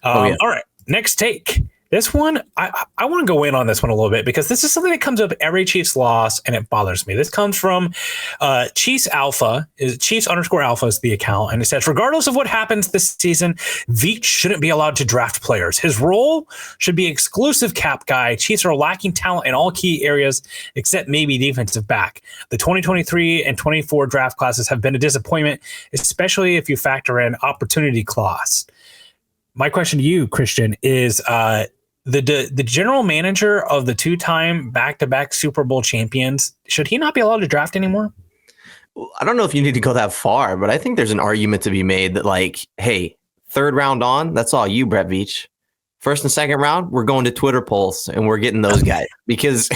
All right, next take. This one, I want to go in on this one a little bit because this is something that comes up every Chiefs loss and it bothers me. This comes from Chiefs Alpha. Chiefs_Alpha is the account. And it says, regardless of what happens this season, Veach shouldn't be allowed to draft players. His role should be exclusive cap guy. Chiefs are lacking talent in all key areas except maybe defensive back. The 2023 and 24 draft classes have been a disappointment, especially if you factor in opportunity clause. My question to you, Christian, is the general manager of the 2-time back-to-back Super Bowl champions, should he not be allowed to draft anymore? I don't know if you need to go that far, but I think there's an argument to be made that, like, hey, 3rd round on, that's all you, Brett Veach. 1st and 2nd round, we're going to Twitter polls and we're getting those guys. Because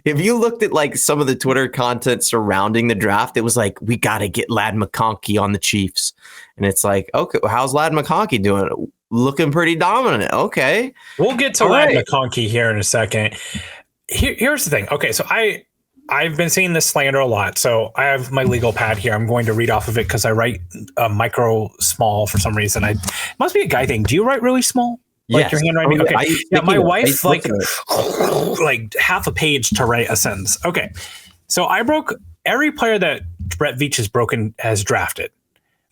if you looked at like some of the Twitter content surrounding the draft, it was like, we got to get Lad McConkey on the Chiefs. And it's like, okay, how's Lad McConkey doing? Looking pretty dominant. Okay. We'll get to Lad McConkey here in a second. Here's the thing. Okay, so I've been seeing this slander a lot. So I have my legal pad here. I'm going to read off of it because I write micro small for some reason. It must be a guy thing. Do you write really small? Like your handwriting? Okay. Yeah, my wife like half a page to write a sentence. Okay. So I broke every player that Brett Veach has drafted.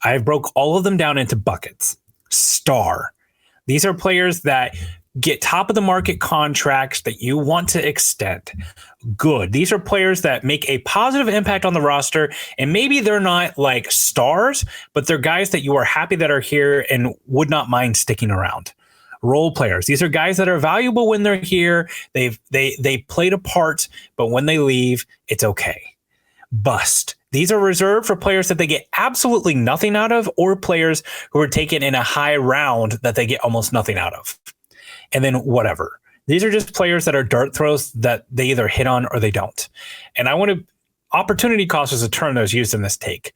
I broke all of them down into buckets. Star. These are players that get top of the market contracts that you want to extend. Good. These are players that make a positive impact on the roster, and maybe they're not like stars, but they're guys that you are happy that are here and would not mind sticking around. Role players. These are guys that are valuable when they're here. They played a part, but when they leave, it's okay. Bust. These are reserved for players that they get absolutely nothing out of, or players who are taken in a high round that they get almost nothing out of. And then whatever. These are just players that are dart throws that they either hit on or they don't. And I want to opportunity cost is a term that was used in this take.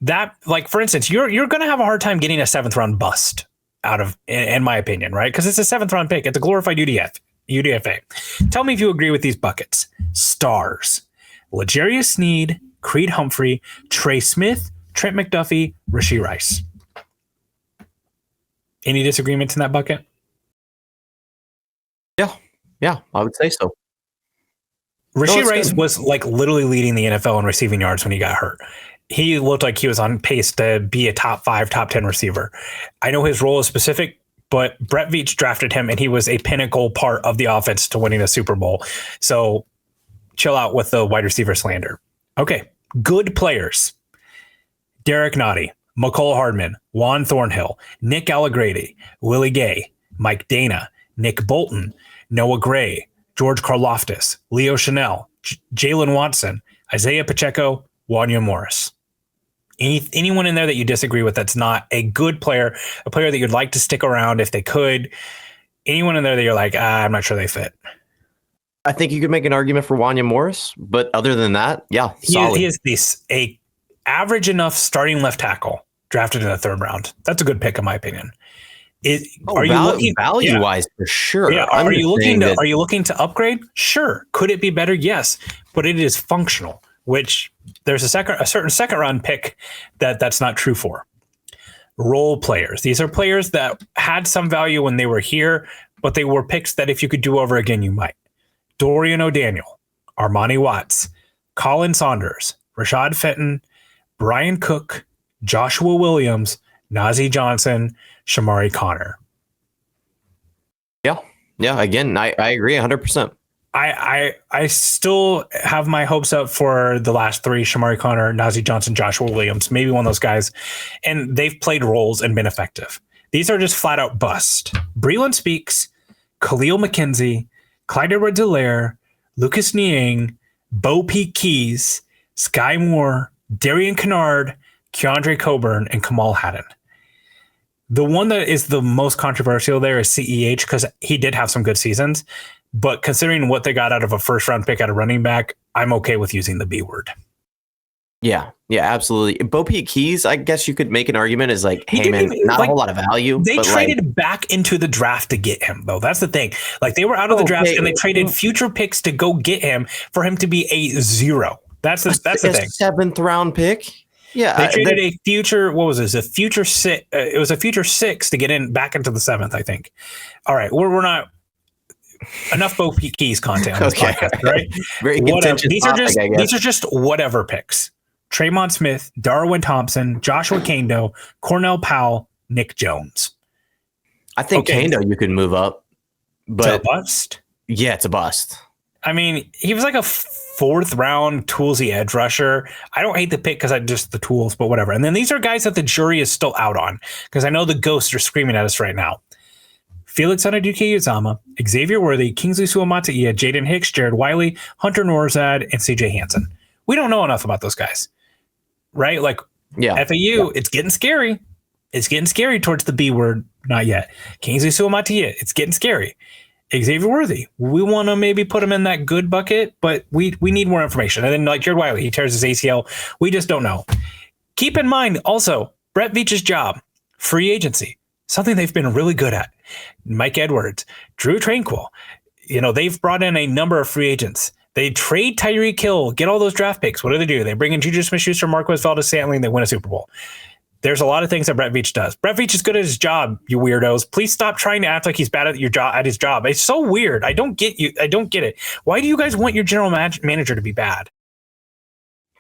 That, like, for instance, you're going to have a hard time getting a 7th round bust out of, in my opinion, right? Because it's a 7th round pick. It's a glorified UDFA. Tell me if you agree with these buckets. Stars. L'Jarius Sneed, Creed Humphrey, Trey Smith, Trent McDuffie, Rashee Rice. Any disagreements in that bucket? Yeah, I would say so. Rashee Rice was like literally leading the NFL in receiving yards when he got hurt. He looked like he was on pace to be a top 5, top 10 receiver. I know his role is specific, but Brett Veach drafted him and he was a pinnacle part of the offense to winning a Super Bowl. So chill out with the wide receiver slander. Okay, good players. Derek Nottie, McCole Hardman, Juan Thornhill, Nick Allegretti, Willie Gay, Mike Dana, Nick Bolton, Noah Gray, George Karlaftis, Leo Chanel, Jalen Watson, Isaiah Pacheco, Wanya Morris. Anyone in there that you disagree with that's not a good player, a player that you'd like to stick around if they could? Anyone in there that you're like, I'm not sure they fit? I think you could make an argument for Wanya Morris, but other than that, yeah, solid. He is a average enough starting left tackle drafted in the 3rd round. That's a good pick in my opinion. Are you looking value wise for sure? Yeah. Are you looking to upgrade? Sure. Could it be better? Yes, but it is functional. Which there's a certain 2nd round pick that's not true for. Role players. These are players that had some value when they were here, but they were picks that if you could do over again, you might. Dorian O'Daniel, Armani Watts, Colin Saunders, Rashad Fenton, Brian Cook, Joshua Williams, Najee Johnson, Shamari Connor. Yeah. Again, I agree 100%. I still have my hopes up for the last 3: Shamari Connor, Najee Johnson, Joshua Williams, maybe one of those guys, and they've played roles and been effective. These are just flat out bust. Breeland Speaks, Khalil McKenzie, Clyde Edwards-Helaire, Lucas Niang, Bo Peep Keys, Sky Moore, Darian Kennard, Keandre Coburn, and Kamal Haddon. The one that is the most controversial there is CEH because he did have some good seasons. But considering what they got out of a 1st round pick out of running back, I'm okay with using the B word. Yeah, absolutely. Bo Peep Keys, I guess you could make an argument is like, hey man, not a whole lot of value. They traded back into the draft to get him, though. That's the thing. Like they were out of the draft and they traded future picks to go get him for him to be a 0. That's the thing. 7th round pick. Yeah, they traded a future. What was this? A future 6. It was a future 6 to get in back into the 7th, I think. All right, we're not enough Bo Peep Keys content on this podcast, right? Very contentious. These are just whatever picks. Tremont Smith, Darwin Thompson, Joshua Kando, Cornell Powell, Nick Jones. I think Kando you could move up, but it's a bust. Yeah, it's a bust. I mean, he was like a 4th round toolsy edge rusher. I don't hate the pick because I just the tools, but whatever. And then these are guys that the jury is still out on because I know the ghosts are screaming at us right now. Felix Anudike-Uzomah, Xavier Worthy, Kingsley Suamataia, Jaden Hicks, Jared Wiley, Hunter Norzad, and CJ Hansen. We don't know enough about those guys, right? Like FAU, it's getting scary. It's getting scary towards the B word. Not yet. Kingsley Suamataia, it's getting scary. Xavier Worthy, we want to maybe put him in that good bucket, but we need more information. And then like Jared Wiley, he tears his ACL. We just don't know. Keep in mind also, Brett Veach's job, free agency, something they've been really good at. Mike Edwards, Drew Tranquil, they've brought in a number of free agents. They trade Tyreek Hill, get all those draft picks. What do? They bring in Juju Smith-Schuster, Marquez Valdez-Scantling, they win a Super Bowl. There's a lot of things that Brett Veach does. Brett Veach is good at his job, you weirdos. Please stop trying to act like he's bad at your job, at his job. It's so weird. I don't get you. I don't get it. Why do you guys want your general manager to be bad?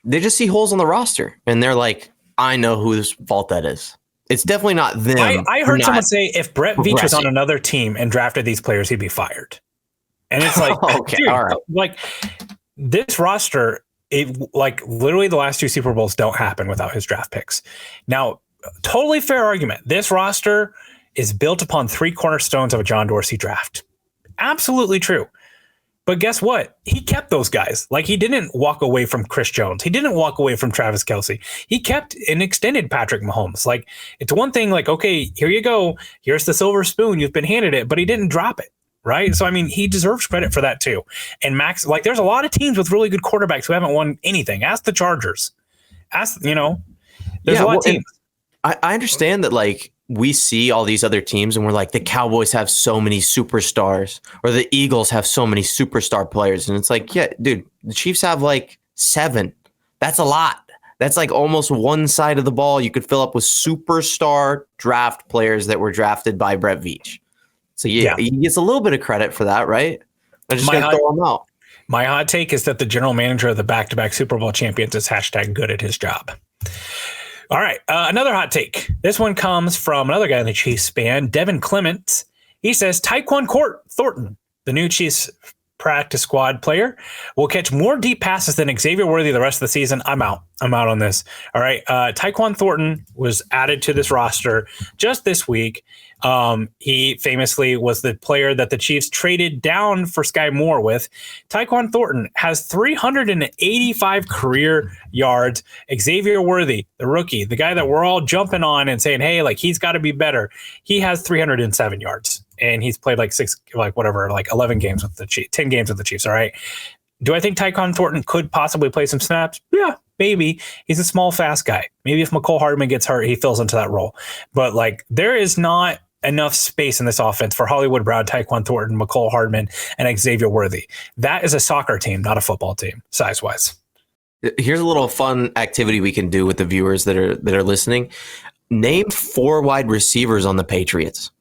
They just see holes on the roster, and they're like, I know whose fault that is. It's definitely not them. I heard someone say if Brett Veach was on another team and drafted these players, he'd be fired. And it's like, okay, dude, all right. Like this roster, literally the last 2 Super Bowls don't happen without his draft picks. Now, totally fair argument. This roster is built upon 3 cornerstones of a John Dorsey draft. Absolutely true. But guess what? He kept those guys. Like, he didn't walk away from Chris Jones. He didn't walk away from Travis Kelce. He kept and extended Patrick Mahomes. Like, it's one thing, like, okay, here you go. Here's the silver spoon. You've been handed it, but he didn't drop it. Right. So, I mean, he deserves credit for that, too. And Max, like, there's a lot of teams with really good quarterbacks who haven't won anything. Ask the Chargers. There's a lot of teams. I understand that, like, we see all these other teams and we're like, the Cowboys have so many superstars or the Eagles have so many superstar players. And it's like, yeah, dude, the Chiefs have like 7. That's a lot. That's like almost one side of the ball you could fill up with superstar draft players that were drafted by Brett Veach. So yeah, he gets a little bit of credit for that, right? I'm just going to throw him out. My hot take is that the general manager of the back-to-back Super Bowl champions is #good at his job. All right, another hot take. This one comes from another guy in the Chiefs fan, Devin Clements. He says Tyquan Thornton, the new Chiefs practice squad player, will catch more deep passes than Xavier Worthy the rest of the season. I'm out on this. All right, Tyquan Thornton was added to this roster just this week. He famously was the player that the Chiefs traded down for Sky Moore with. Tyquan Thornton has 385 career yards. Xavier Worthy, the rookie, the guy that we're all jumping on and saying, hey, like he's got to be better. He has 307 yards and he's played like 11 games with the Chiefs, 10 games with the Chiefs. All right. Do I think Tyquan Thornton could possibly play some snaps? Yeah, maybe. He's a small, fast guy. Maybe if McCole Hardman gets hurt, he fills into that role. But like there is not enough space in this offense for Hollywood Brown, Tyquan Thornton, McCole Hardman, and Xavier Worthy. That is a soccer team, not a football team, size-wise. Here's a little fun activity we can do with the viewers that are listening. Name 4 wide receivers on the Patriots.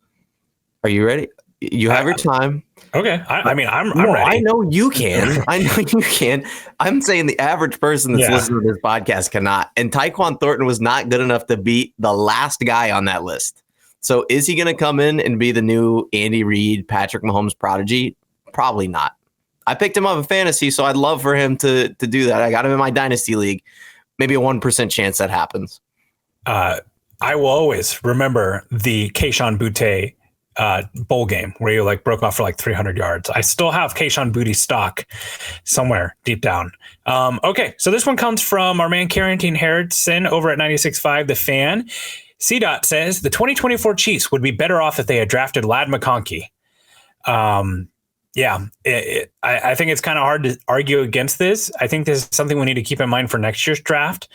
Are you ready? You have your time. Okay. I'm ready. I know you can. I'm saying the average person that's listening to this podcast cannot. And Tyquan Thornton was not good enough to beat the last guy on that list. So is he going to come in and be the new Andy Reid, Patrick Mahomes prodigy? Probably not. I picked him up in fantasy, so I'd love for him to do that. I got him in my dynasty league. Maybe a 1% chance that happens. I will always remember the Kayshon Boutte bowl game where you like broke off for like 300 yards. I still have Kayshon Boutte stock somewhere deep down. Okay, so this one comes from our man Carrington Harrison over at 96.5 The Fan. CDOT says the 2024 Chiefs would be better off if they had drafted Ladd McConkey. I think it's kind of hard to argue against this. I think this is something we need to keep in mind for next year's draft.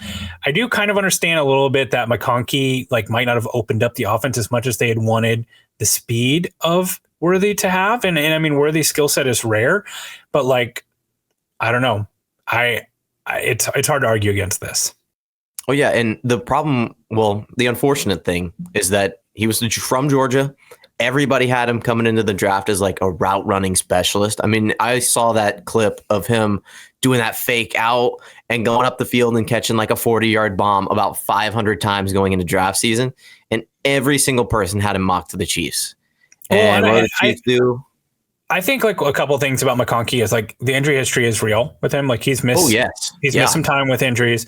I do kind of understand a little bit that McConkey might not have opened up the offense as much as they had wanted the speed of Worthy to have. And I mean, Worthy's skill set is rare, but I don't know. It's hard to argue against this. Oh, yeah. And the unfortunate thing is that he was from Georgia. Everybody had him coming into the draft as like a route running specialist. I mean, I saw that clip of him doing that fake out and going up the field and catching like a 40-yard bomb about 500 times going into draft season. And every single person had him mocked to the Chiefs. And what did the Chiefs do? I think a couple of things about McConkey is the injury history is real with him. He's missed. Missed some time with injuries,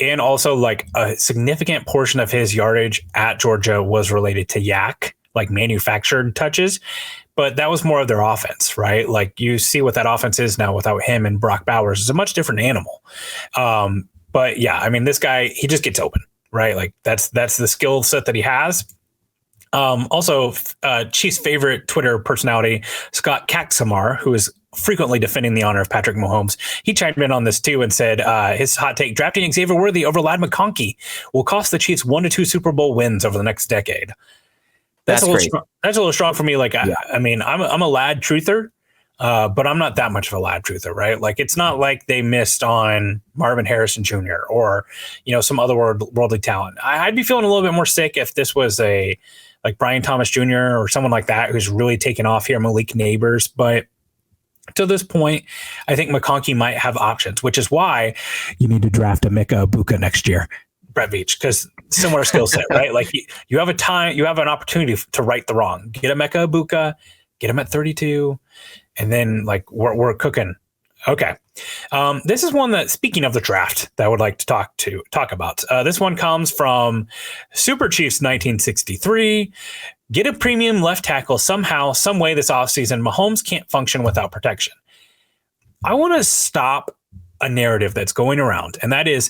and also a significant portion of his yardage at Georgia was related to yak, manufactured touches. But that was more of their offense, right? You see what that offense is now without him and Brock Bowers. It's a much different animal. But yeah, I mean, this guy, he just gets open, right? That's the skill set that he has. Also, Chief's favorite Twitter personality, Scott Kaxamar, who is frequently defending the honor of Patrick Mahomes, he chimed in on this too and said his hot take: drafting Xavier Worthy over Ladd McConkey will cost the Chiefs 1 to 2 Super Bowl wins over the next decade. That's a little strong for me. I mean, I'm a Ladd truther. But I'm not that much of a lab truther, right? Like, it's not like they missed on Marvin Harrison Jr. or, some other worldly talent. I'd be feeling a little bit more sick if this was like Brian Thomas Jr. or someone like that who's really taken off here, Malik Neighbors. But to this point, I think McConkey might have options, which is why you need to draft a Mika Ibuka next year, Brett Veach, because similar skill set, right? Like you have an opportunity to right the wrong. Get a Mika Ibuka, get him at 32, and then like we're cooking. Okay. This is one that, speaking of the draft, that I would like to talk about. This one comes from Super Chiefs 1963. Get a premium left tackle somehow, some way this offseason. Mahomes can't function without protection. I want to stop a narrative that's going around, and that is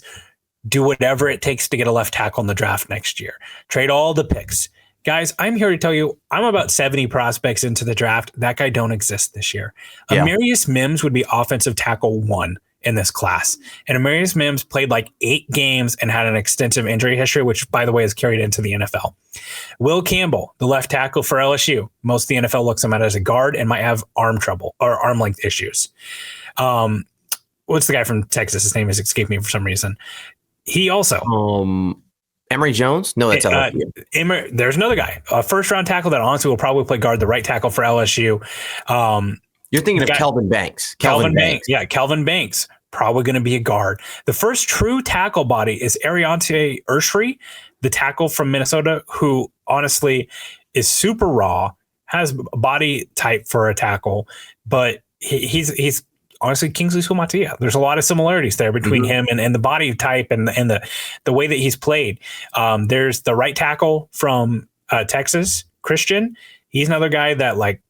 do whatever it takes to get a left tackle in the draft next year. Trade all the picks. Guys, I'm here to tell you, I'm about 70 prospects into the draft. That guy don't exist this year. Yeah. Amarius Mims would be offensive tackle 1 in this class. And Amarius Mims played like 8 games and had an extensive injury history, which, by the way, is carried into the NFL. Will Campbell, the left tackle for LSU. Most of the NFL looks him at as a guard and might have arm trouble or arm length issues. What's the guy from Texas? His name has escaped me for some reason. He also... Emory Jones? No, that's LSU. There's another guy, a first-round tackle that honestly will probably play guard, the right tackle for LSU. You're thinking of Kelvin Banks. Kelvin Banks. Yeah, Kelvin Banks, probably going to be a guard. The first true tackle body is Ariante Urshri, the tackle from Minnesota, who honestly is super raw, has a body type for a tackle, but he's honestly Kingsley Sumatia. There's a lot of similarities there between him and the body type and the way that he's played. There's the right tackle from Texas, Christian. He's another guy that like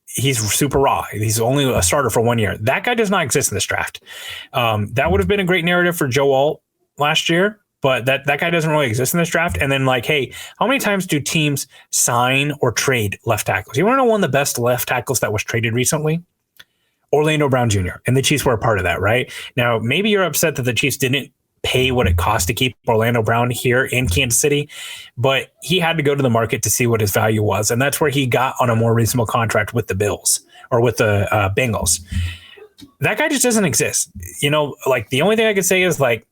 he's super raw. He's only a starter for 1 year. That guy does not exist in this draft. That would have been a great narrative for Joe Alt last year, but that guy doesn't really exist in this draft. And then like, hey, how many times do teams sign or trade left tackles? You want to know one of the best left tackles that was traded recently? Orlando Brown Jr. And the Chiefs were a part of that, right? Now, maybe you're upset that the Chiefs didn't pay what it cost to keep Orlando Brown here in Kansas City, but he had to go to the market to see what his value was. And that's where he got on a more reasonable contract with the Bills or with the Bengals. That guy just doesn't exist. Like the only thing I could say is like,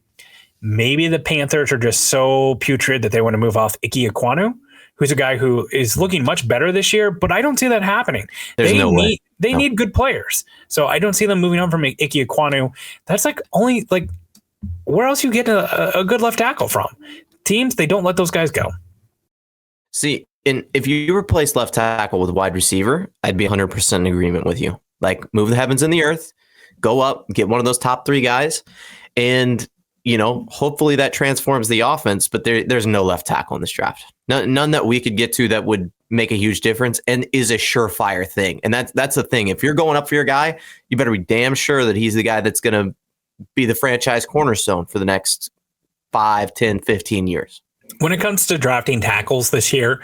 maybe the Panthers are just so putrid that they want to move off Ike Ekwonu, who's a guy who is looking much better this year, but I don't see that happening. There's no way. They need good players. So I don't see them moving on from Ike Ekwonu. That's like only like where else you get a good left tackle from? Teams, they don't let those guys go. See, and if you replace left tackle with wide receiver, I'd be 100% in agreement with you. Like move the heavens and the earth, go up, get one of those top 3 guys, and hopefully that transforms the offense, but there's no left tackle in this draft. None that we could get to that would make a huge difference and is a surefire thing. And that's the thing. If you're going up for your guy, you better be damn sure that he's the guy that's going to be the franchise cornerstone for the next 5, 10, 15 years. When it comes to drafting tackles this year,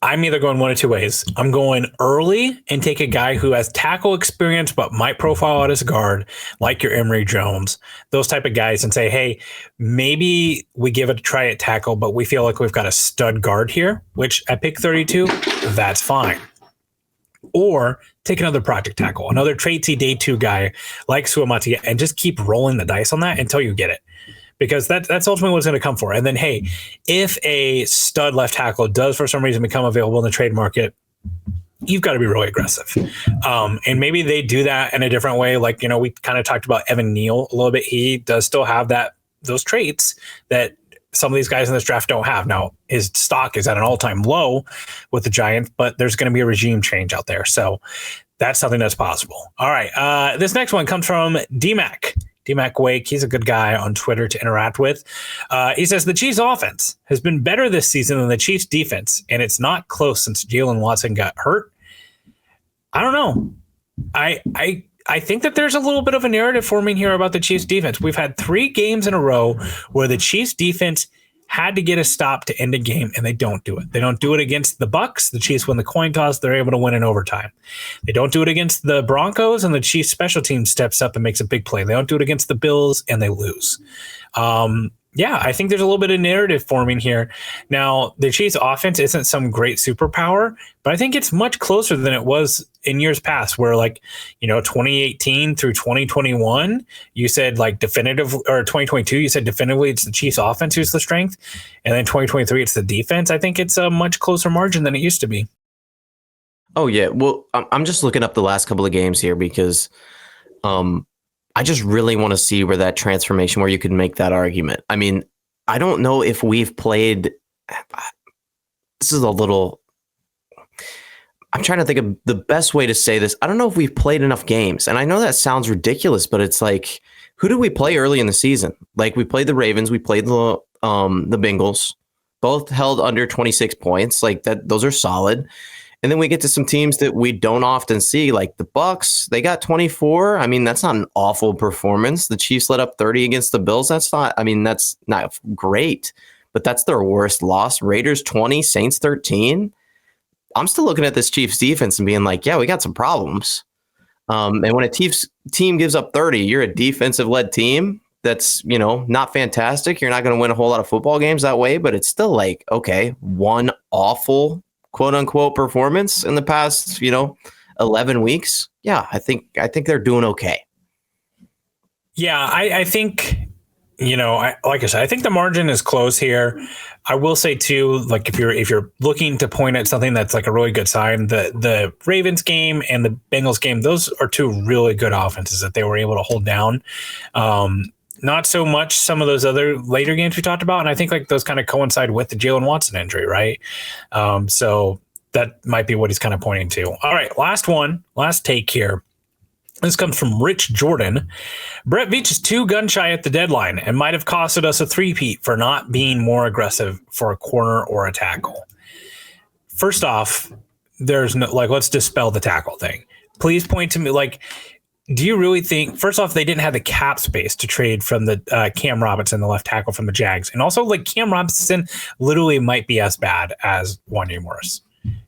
I'm either going one of 2 ways. I'm going early and take a guy who has tackle experience but might profile out as a guard, like your Emory Jones, those type of guys, and say, hey, maybe we give it a try at tackle, but we feel like we've got a stud guard here, which at pick 32, that's fine. Or take another project tackle, another traitsy day 2 guy like Suamati, and just keep rolling the dice on that until you get it. Because that's ultimately what it's going to come for. And then, hey, if a stud left tackle does for some reason become available in the trade market, you've got to be really aggressive. And maybe they do that in a different way. Like, we kind of talked about Evan Neal a little bit. He does still have those traits that some of these guys in this draft don't have. Now, his stock is at an all-time low with the Giants, but there's going to be a regime change out there. So that's something that's possible. All right. This next one comes from DMAC. D-Mac Wake, he's a good guy on Twitter to interact with. He says the Chiefs offense has been better this season than the Chiefs defense, and it's not close since Jalen Watson got hurt. I don't know. I think that there's a little bit of a narrative forming here about the Chiefs defense. We've had 3 games in a row where the Chiefs defense had to get a stop to end a game, and they don't do it. They don't do it against the Bucs. The Chiefs win the coin toss. They're able to win in overtime. They don't do it against the Broncos, and the Chiefs special team steps up and makes a big play. They don't do it against the Bills, and they lose. Yeah, I think there's a little bit of narrative forming here. Now, the Chiefs offense isn't some great superpower, but I think it's much closer than it was in years past, where 2018 through 2021, you said like definitive, or 2022, you said definitively it's the Chiefs offense who's the strength. And then 2023, it's the defense. I think it's a much closer margin than it used to be. Oh, yeah. Well, I'm just looking up the last couple of games here because I just really want to see where that transformation, where you could make that argument. I mean, I don't know if we've played. This is a little. I'm trying to think of the best way to say this. I don't know if we've played enough games. And I know that sounds ridiculous, but it's like, who did we play early in the season? Like, we played the Ravens, we played the Bengals, both held under 26 points. Like that, those are solid. And then we get to some teams that we don't often see, like the Bucks. They got 24. I mean, that's not an awful performance. The Chiefs let up 30 against the Bills. That's not great, but that's their worst loss. Raiders 20, Saints 13. I'm still looking at this Chiefs defense and being like, yeah, we got some problems. And when a Chiefs team gives up 30, you're a defensive-led team. That's, not fantastic. You're not going to win a whole lot of football games that way, but it's still like, okay, one awful quote unquote performance in the past, 11 weeks. Yeah, I think they're doing okay. Yeah, I think, like I said, I think the margin is close here. I will say too, like if you're looking to point at something that's like a really good sign, the Ravens game and the Bengals game, those are two really good offenses that they were able to hold down. Not so much some of those other later games we talked about. And I think like those kind of coincide with the Jalen Watson injury, right? So that might be what he's kind of pointing to. All right, last take here. This comes from Rich Jordan. Brett Veach is too gun shy at the deadline and might have costed us a three-peat for not being more aggressive for a corner or a tackle. First off, there's no, let's dispel the tackle thing. Please point to me, do you really think, first off, they didn't have the cap space to trade from the Cam Robinson, the left tackle from the Jags. And also, Cam Robinson literally might be as bad as Wanya Morris.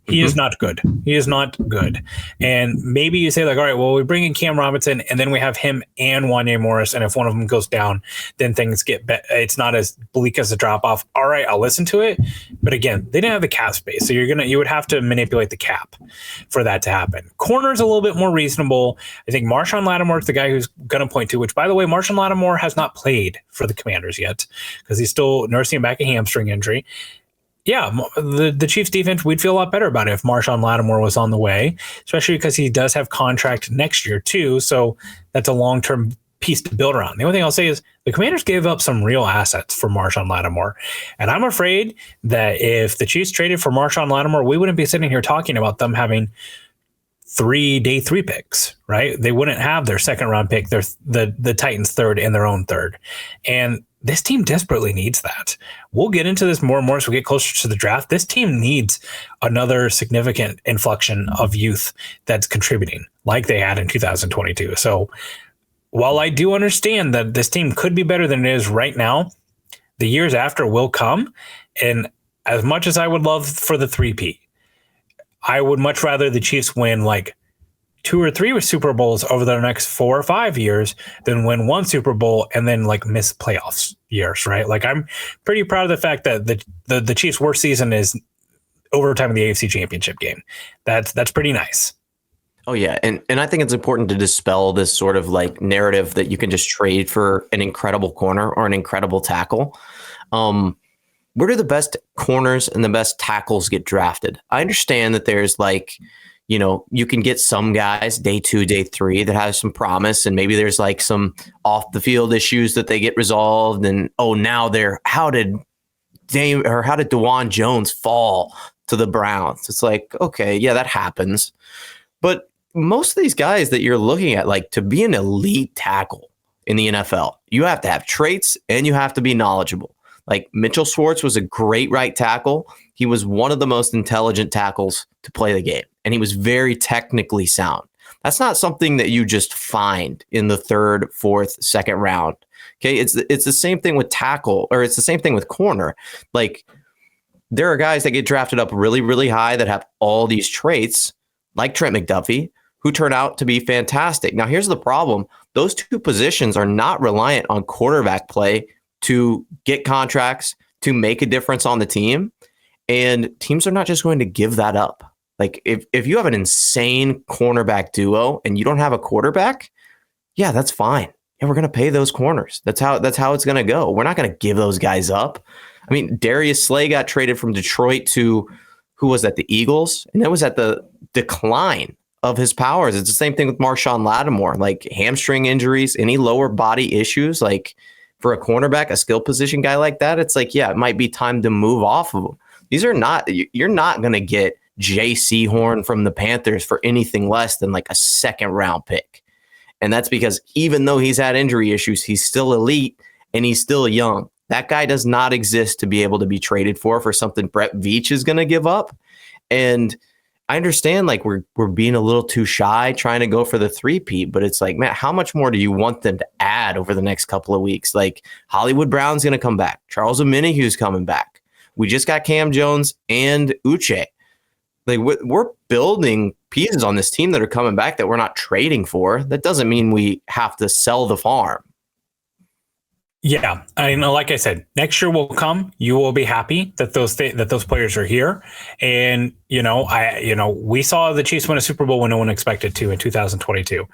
He is not good. He is not good. And maybe you say all right, well, we bring in Cam Robinson and then we have him and Wanya Morris. And if one of them goes down, then things get better. It's not as bleak as a drop off. All right, I'll listen to it. But again, they didn't have the cap space. So you would have to manipulate the cap for that to happen. Corner's a little bit more reasonable. I think Marshawn Lattimore is the guy who's going to point to, which by the way, Marshawn Lattimore has not played for the Commanders yet because he's still nursing back a hamstring injury. Yeah, the Chiefs defense, we'd feel a lot better about it if Marshawn Lattimore was on the way, especially because he does have contract next year too. So that's a long-term piece to build around. The only thing I'll say is the Commanders gave up some real assets for Marshawn Lattimore. And I'm afraid that if the Chiefs traded for Marshawn Lattimore, we wouldn't be sitting here talking about them having day three picks, right? They wouldn't have their second round pick, the Titans third and their own third. And this team desperately needs that. We'll get into this more and more as we get closer to the draft. This team needs another significant inflection of youth that's contributing like they had in 2022. So while I do understand that this team could be better than it is right now, the years after will come. And as much as I would love for the 3P, I would much rather the Chiefs win 2 or 3 Super Bowls over the next 4 or 5 years than win one Super Bowl and then miss playoffs years, right? I'm pretty proud of the fact that the Chiefs' worst season is overtime of the AFC Championship game. That's pretty nice. Oh yeah, and I think it's important to dispel this sort of narrative that you can just trade for an incredible corner or an incredible tackle. Where do the best corners and the best tackles get drafted? I understand that there's you can get some guys day 2, day 3 that have some promise, and maybe there's some off the field issues that they get resolved. And now how did DeJuan Jones fall to the Browns? It's okay, yeah, that happens. But most of these guys that you're looking at, to be an elite tackle in the NFL, you have to have traits and you have to be knowledgeable. Mitchell Schwartz was a great right tackle. He was one of the most intelligent tackles to play the game, and he was very technically sound. That's not something that you just find in the 3rd, 4th, 2nd round. Okay, it's the same thing with tackle, or it's the same thing with corner. There are guys that get drafted up really, really high that have all these traits, like Trent McDuffie, who turn out to be fantastic. Now, here's the problem. Those two positions are not reliant on quarterback play to get contracts, to make a difference on the team. And teams are not just going to give that up. Like if you have an insane cornerback duo and you don't have a quarterback, yeah, that's fine. Yeah, we're going to pay those corners. That's how it's going to go. We're not going to give those guys up. I mean, Darius Slay got traded from Detroit to, who was that? The Eagles. And that was at the decline of his powers. It's the same thing with Marshawn Lattimore, like hamstring injuries, any lower body issues, like for a cornerback, a skill position guy like that, it's like, yeah, it might be time to move off of them. You're not going to get J.C. Horn from the Panthers for anything less than like a second round pick. And that's because even though he's had injury issues, he's still elite and he's still young. That guy does not exist to be able to be traded for something Brett Veach is going to give up. And I understand like we're being a little too shy trying to go for the three-peat, but it's like, man, how much more do you want them to add over the next couple of weeks? Like Hollywood Brown's going to come back. Charles Omenihu's coming back. We just got Cam Jones and Uche. Like we're building pieces on this team that are coming back that we're not trading for. That doesn't mean we have to sell the farm. Yeah, I know. Like I said, next year will come. You will be happy that those players are here. And we saw the Chiefs win a Super Bowl when no one expected to in 2022.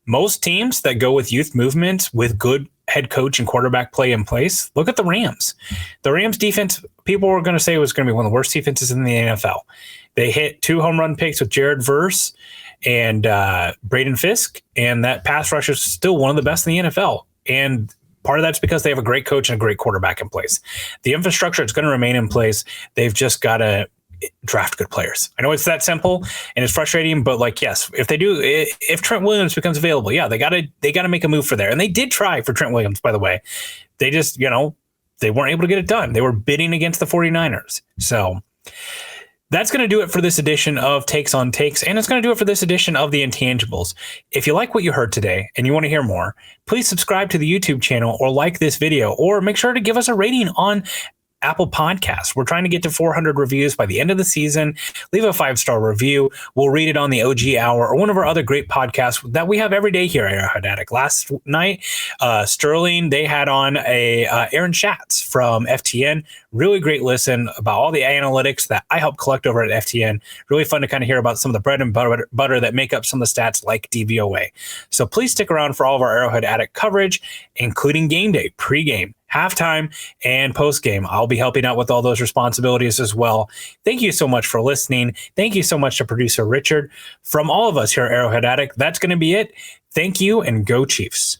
Most teams that go with youth movements with good head coach and quarterback play in place. Look at the Rams. The Rams defense. People were going to say it was going to be one of the worst defenses in the NFL. They hit 2 home run picks with Jared Verse and Braden Fisk, and that pass rush is still one of the best in the NFL. And part of that's because they have a great coach and a great quarterback in place. The infrastructure is going to remain in place. They've just got to draft good players. I know it's that simple and it's frustrating, but like, yes, if Trent Williams becomes available, yeah, they got to make a move for there. And they did try for Trent Williams, by the way. They just, they weren't able to get it done. They were bidding against the 49ers. So that's going to do it for this edition of Takes on Takes, and it's going to do it for this edition of the Intangibles. If you like what you heard today and you want to hear more, please subscribe to the YouTube channel or like this video, or make sure to give us a rating on Apple Podcasts. We're trying to get to 400 reviews by the end of the season. Leave a 5-star review. We'll read it on the OG Hour or one of our other great podcasts that we have every day here at Arrowhead Addict. Last night, Sterling, they had on Aaron Schatz from FTN. Really great listen about all the analytics that I help collect over at FTN. Really fun to kind of hear about some of the bread and butter that make up some of the stats like DVOA. So please stick around for all of our Arrowhead Addict coverage, including game day, pregame, halftime, and postgame. I'll be helping out with all those responsibilities as well. Thank you so much for listening. Thank you so much to producer Richard. From all of us here at Arrowhead Addict, that's going to be it. Thank you, and go Chiefs.